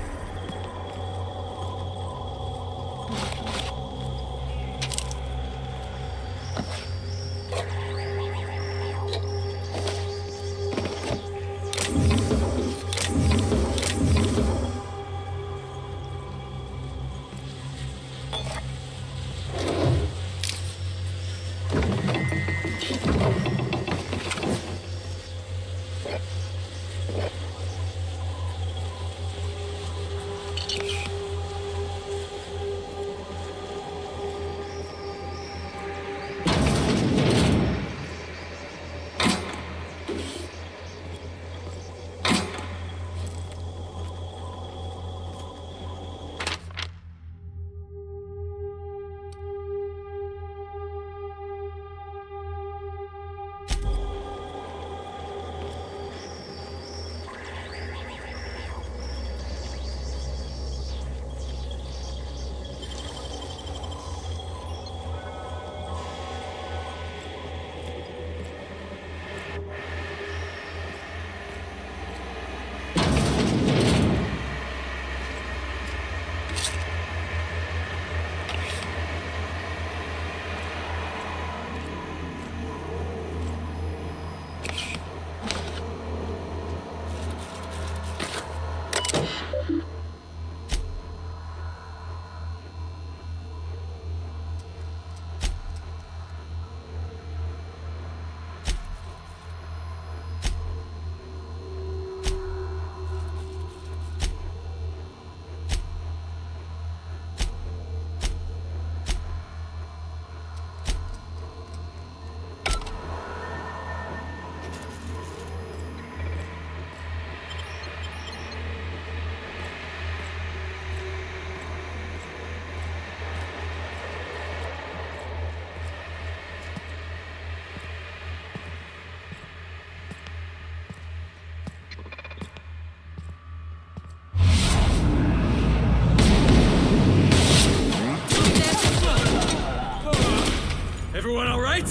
Everyone all right?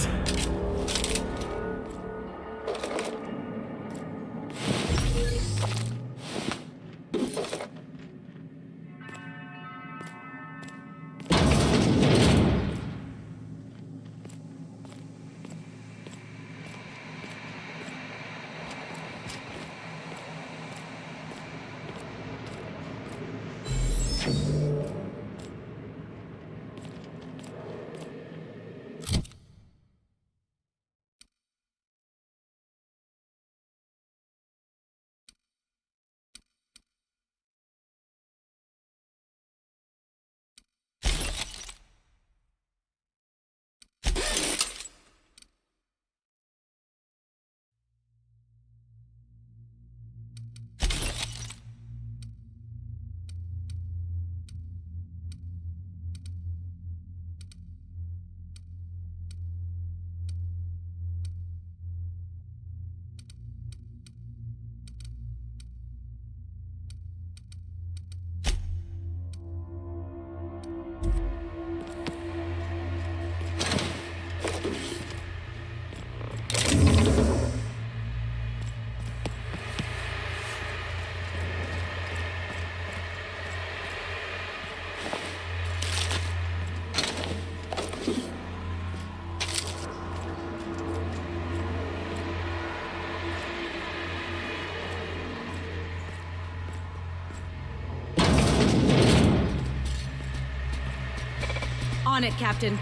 On it, Captain.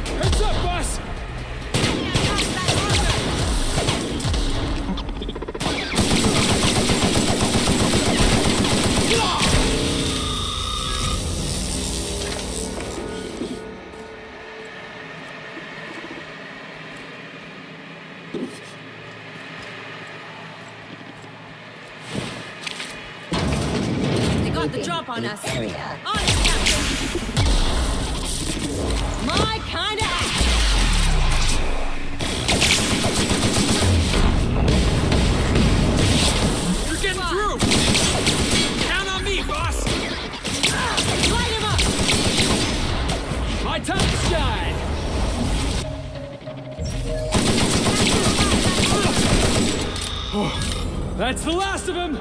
Heads up, boss! They got the drop on us. On it, Captain. My kind of act. You're getting through! Count on me, boss! Light him up! My time to shine! Oh, that That's the last of them!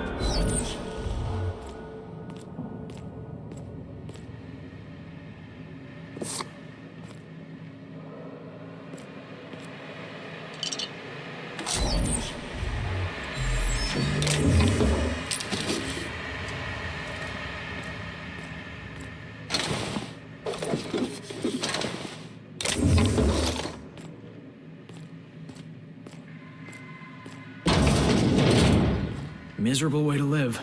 Miserable way to live.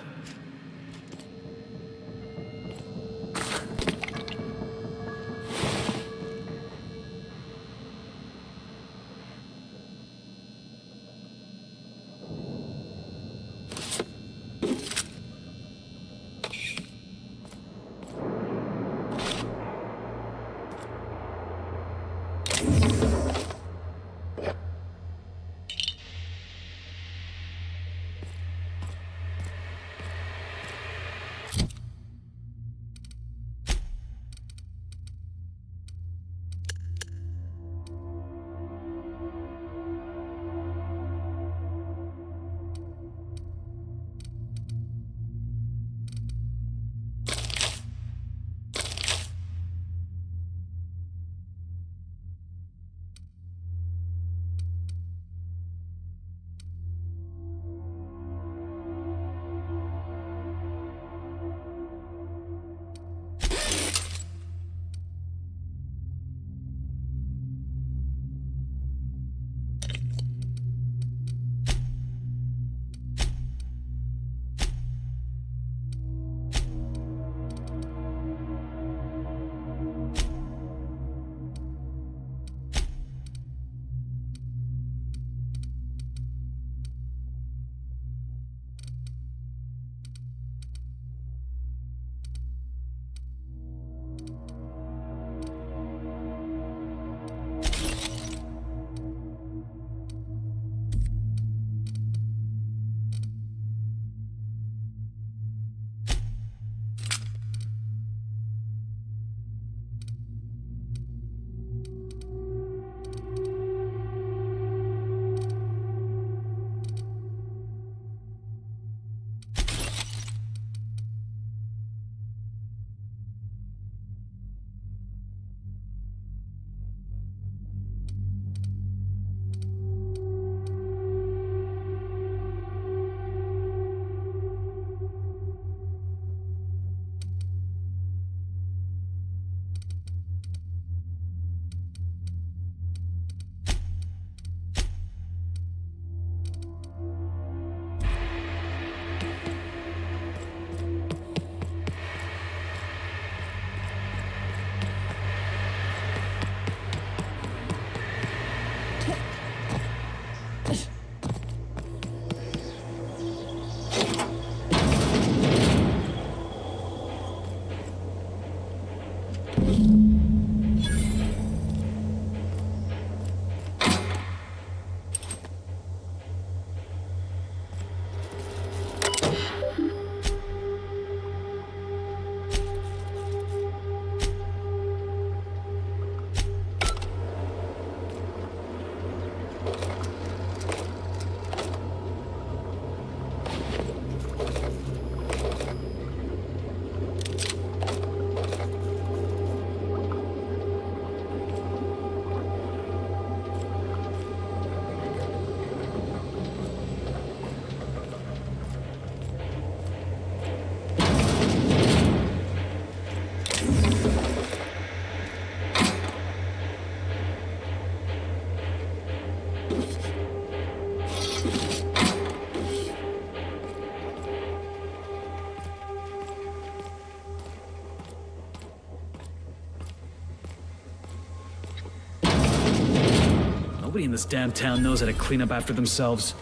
Nobody in this damn town knows how to clean up after themselves.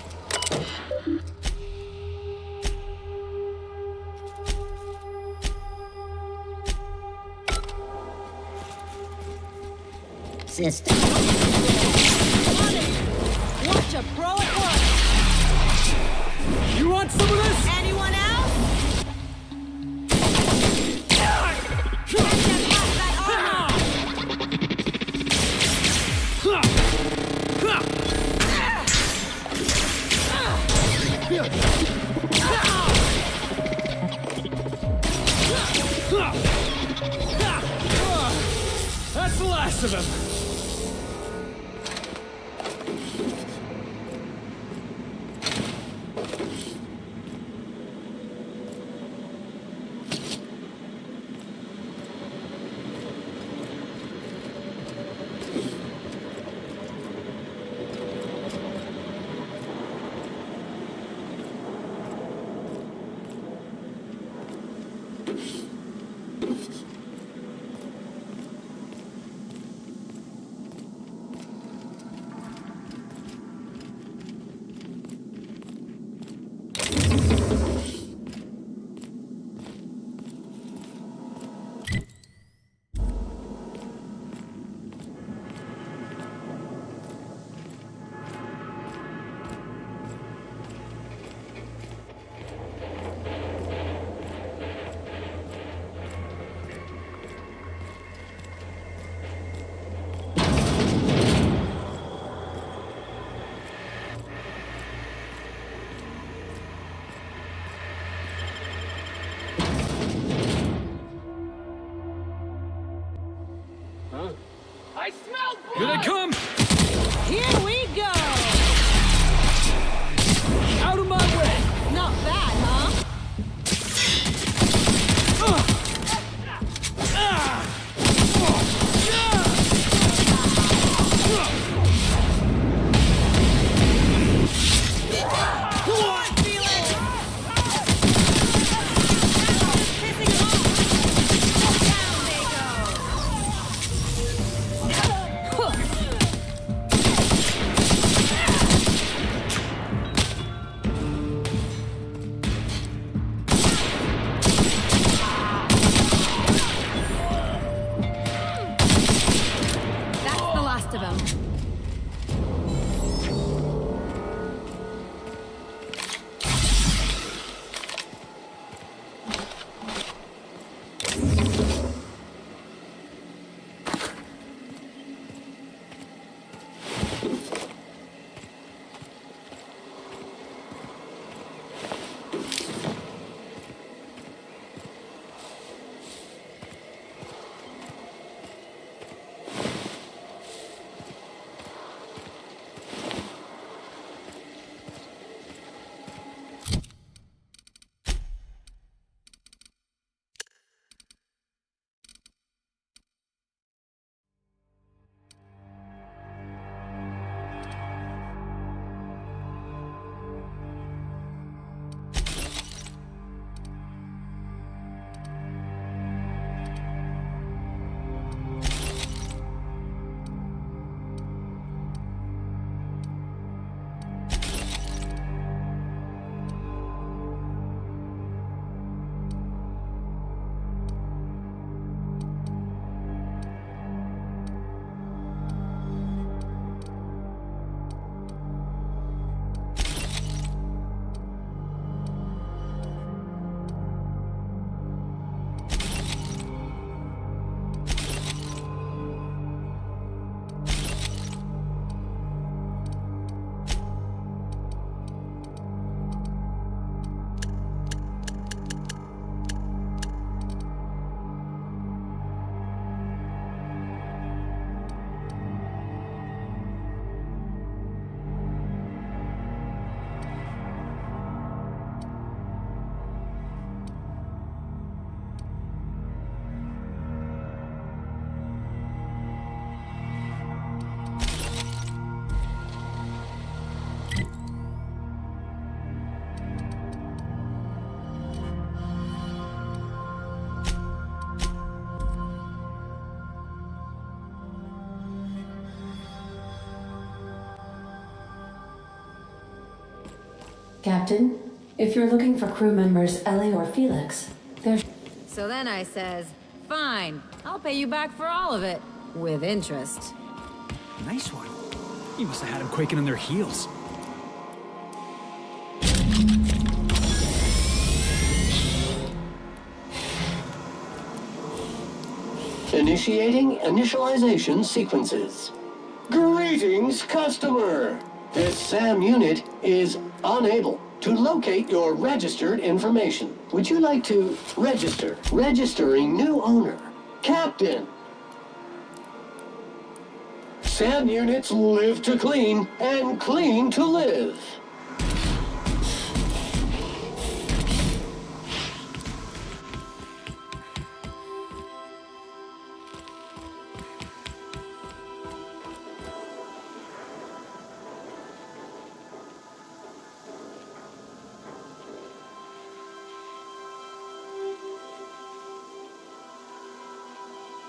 Sister. Watch a pro at work. You want some of this? Anyone else? That's the last of them. I smell blood! Here they come! Here we go! Out of my way! Not bad, huh? Captain, if you're looking for crew members Ellie or Felix, there's... So then I says, fine, I'll pay you back for all of it. With interest. Nice one. You must have had them quaking in their heels. Initiating initialization sequences. Greetings, customer! This SAM unit is unable to locate your registered information. Would you like to register? Registering new owner. Captain. SAM units live to clean and clean to live.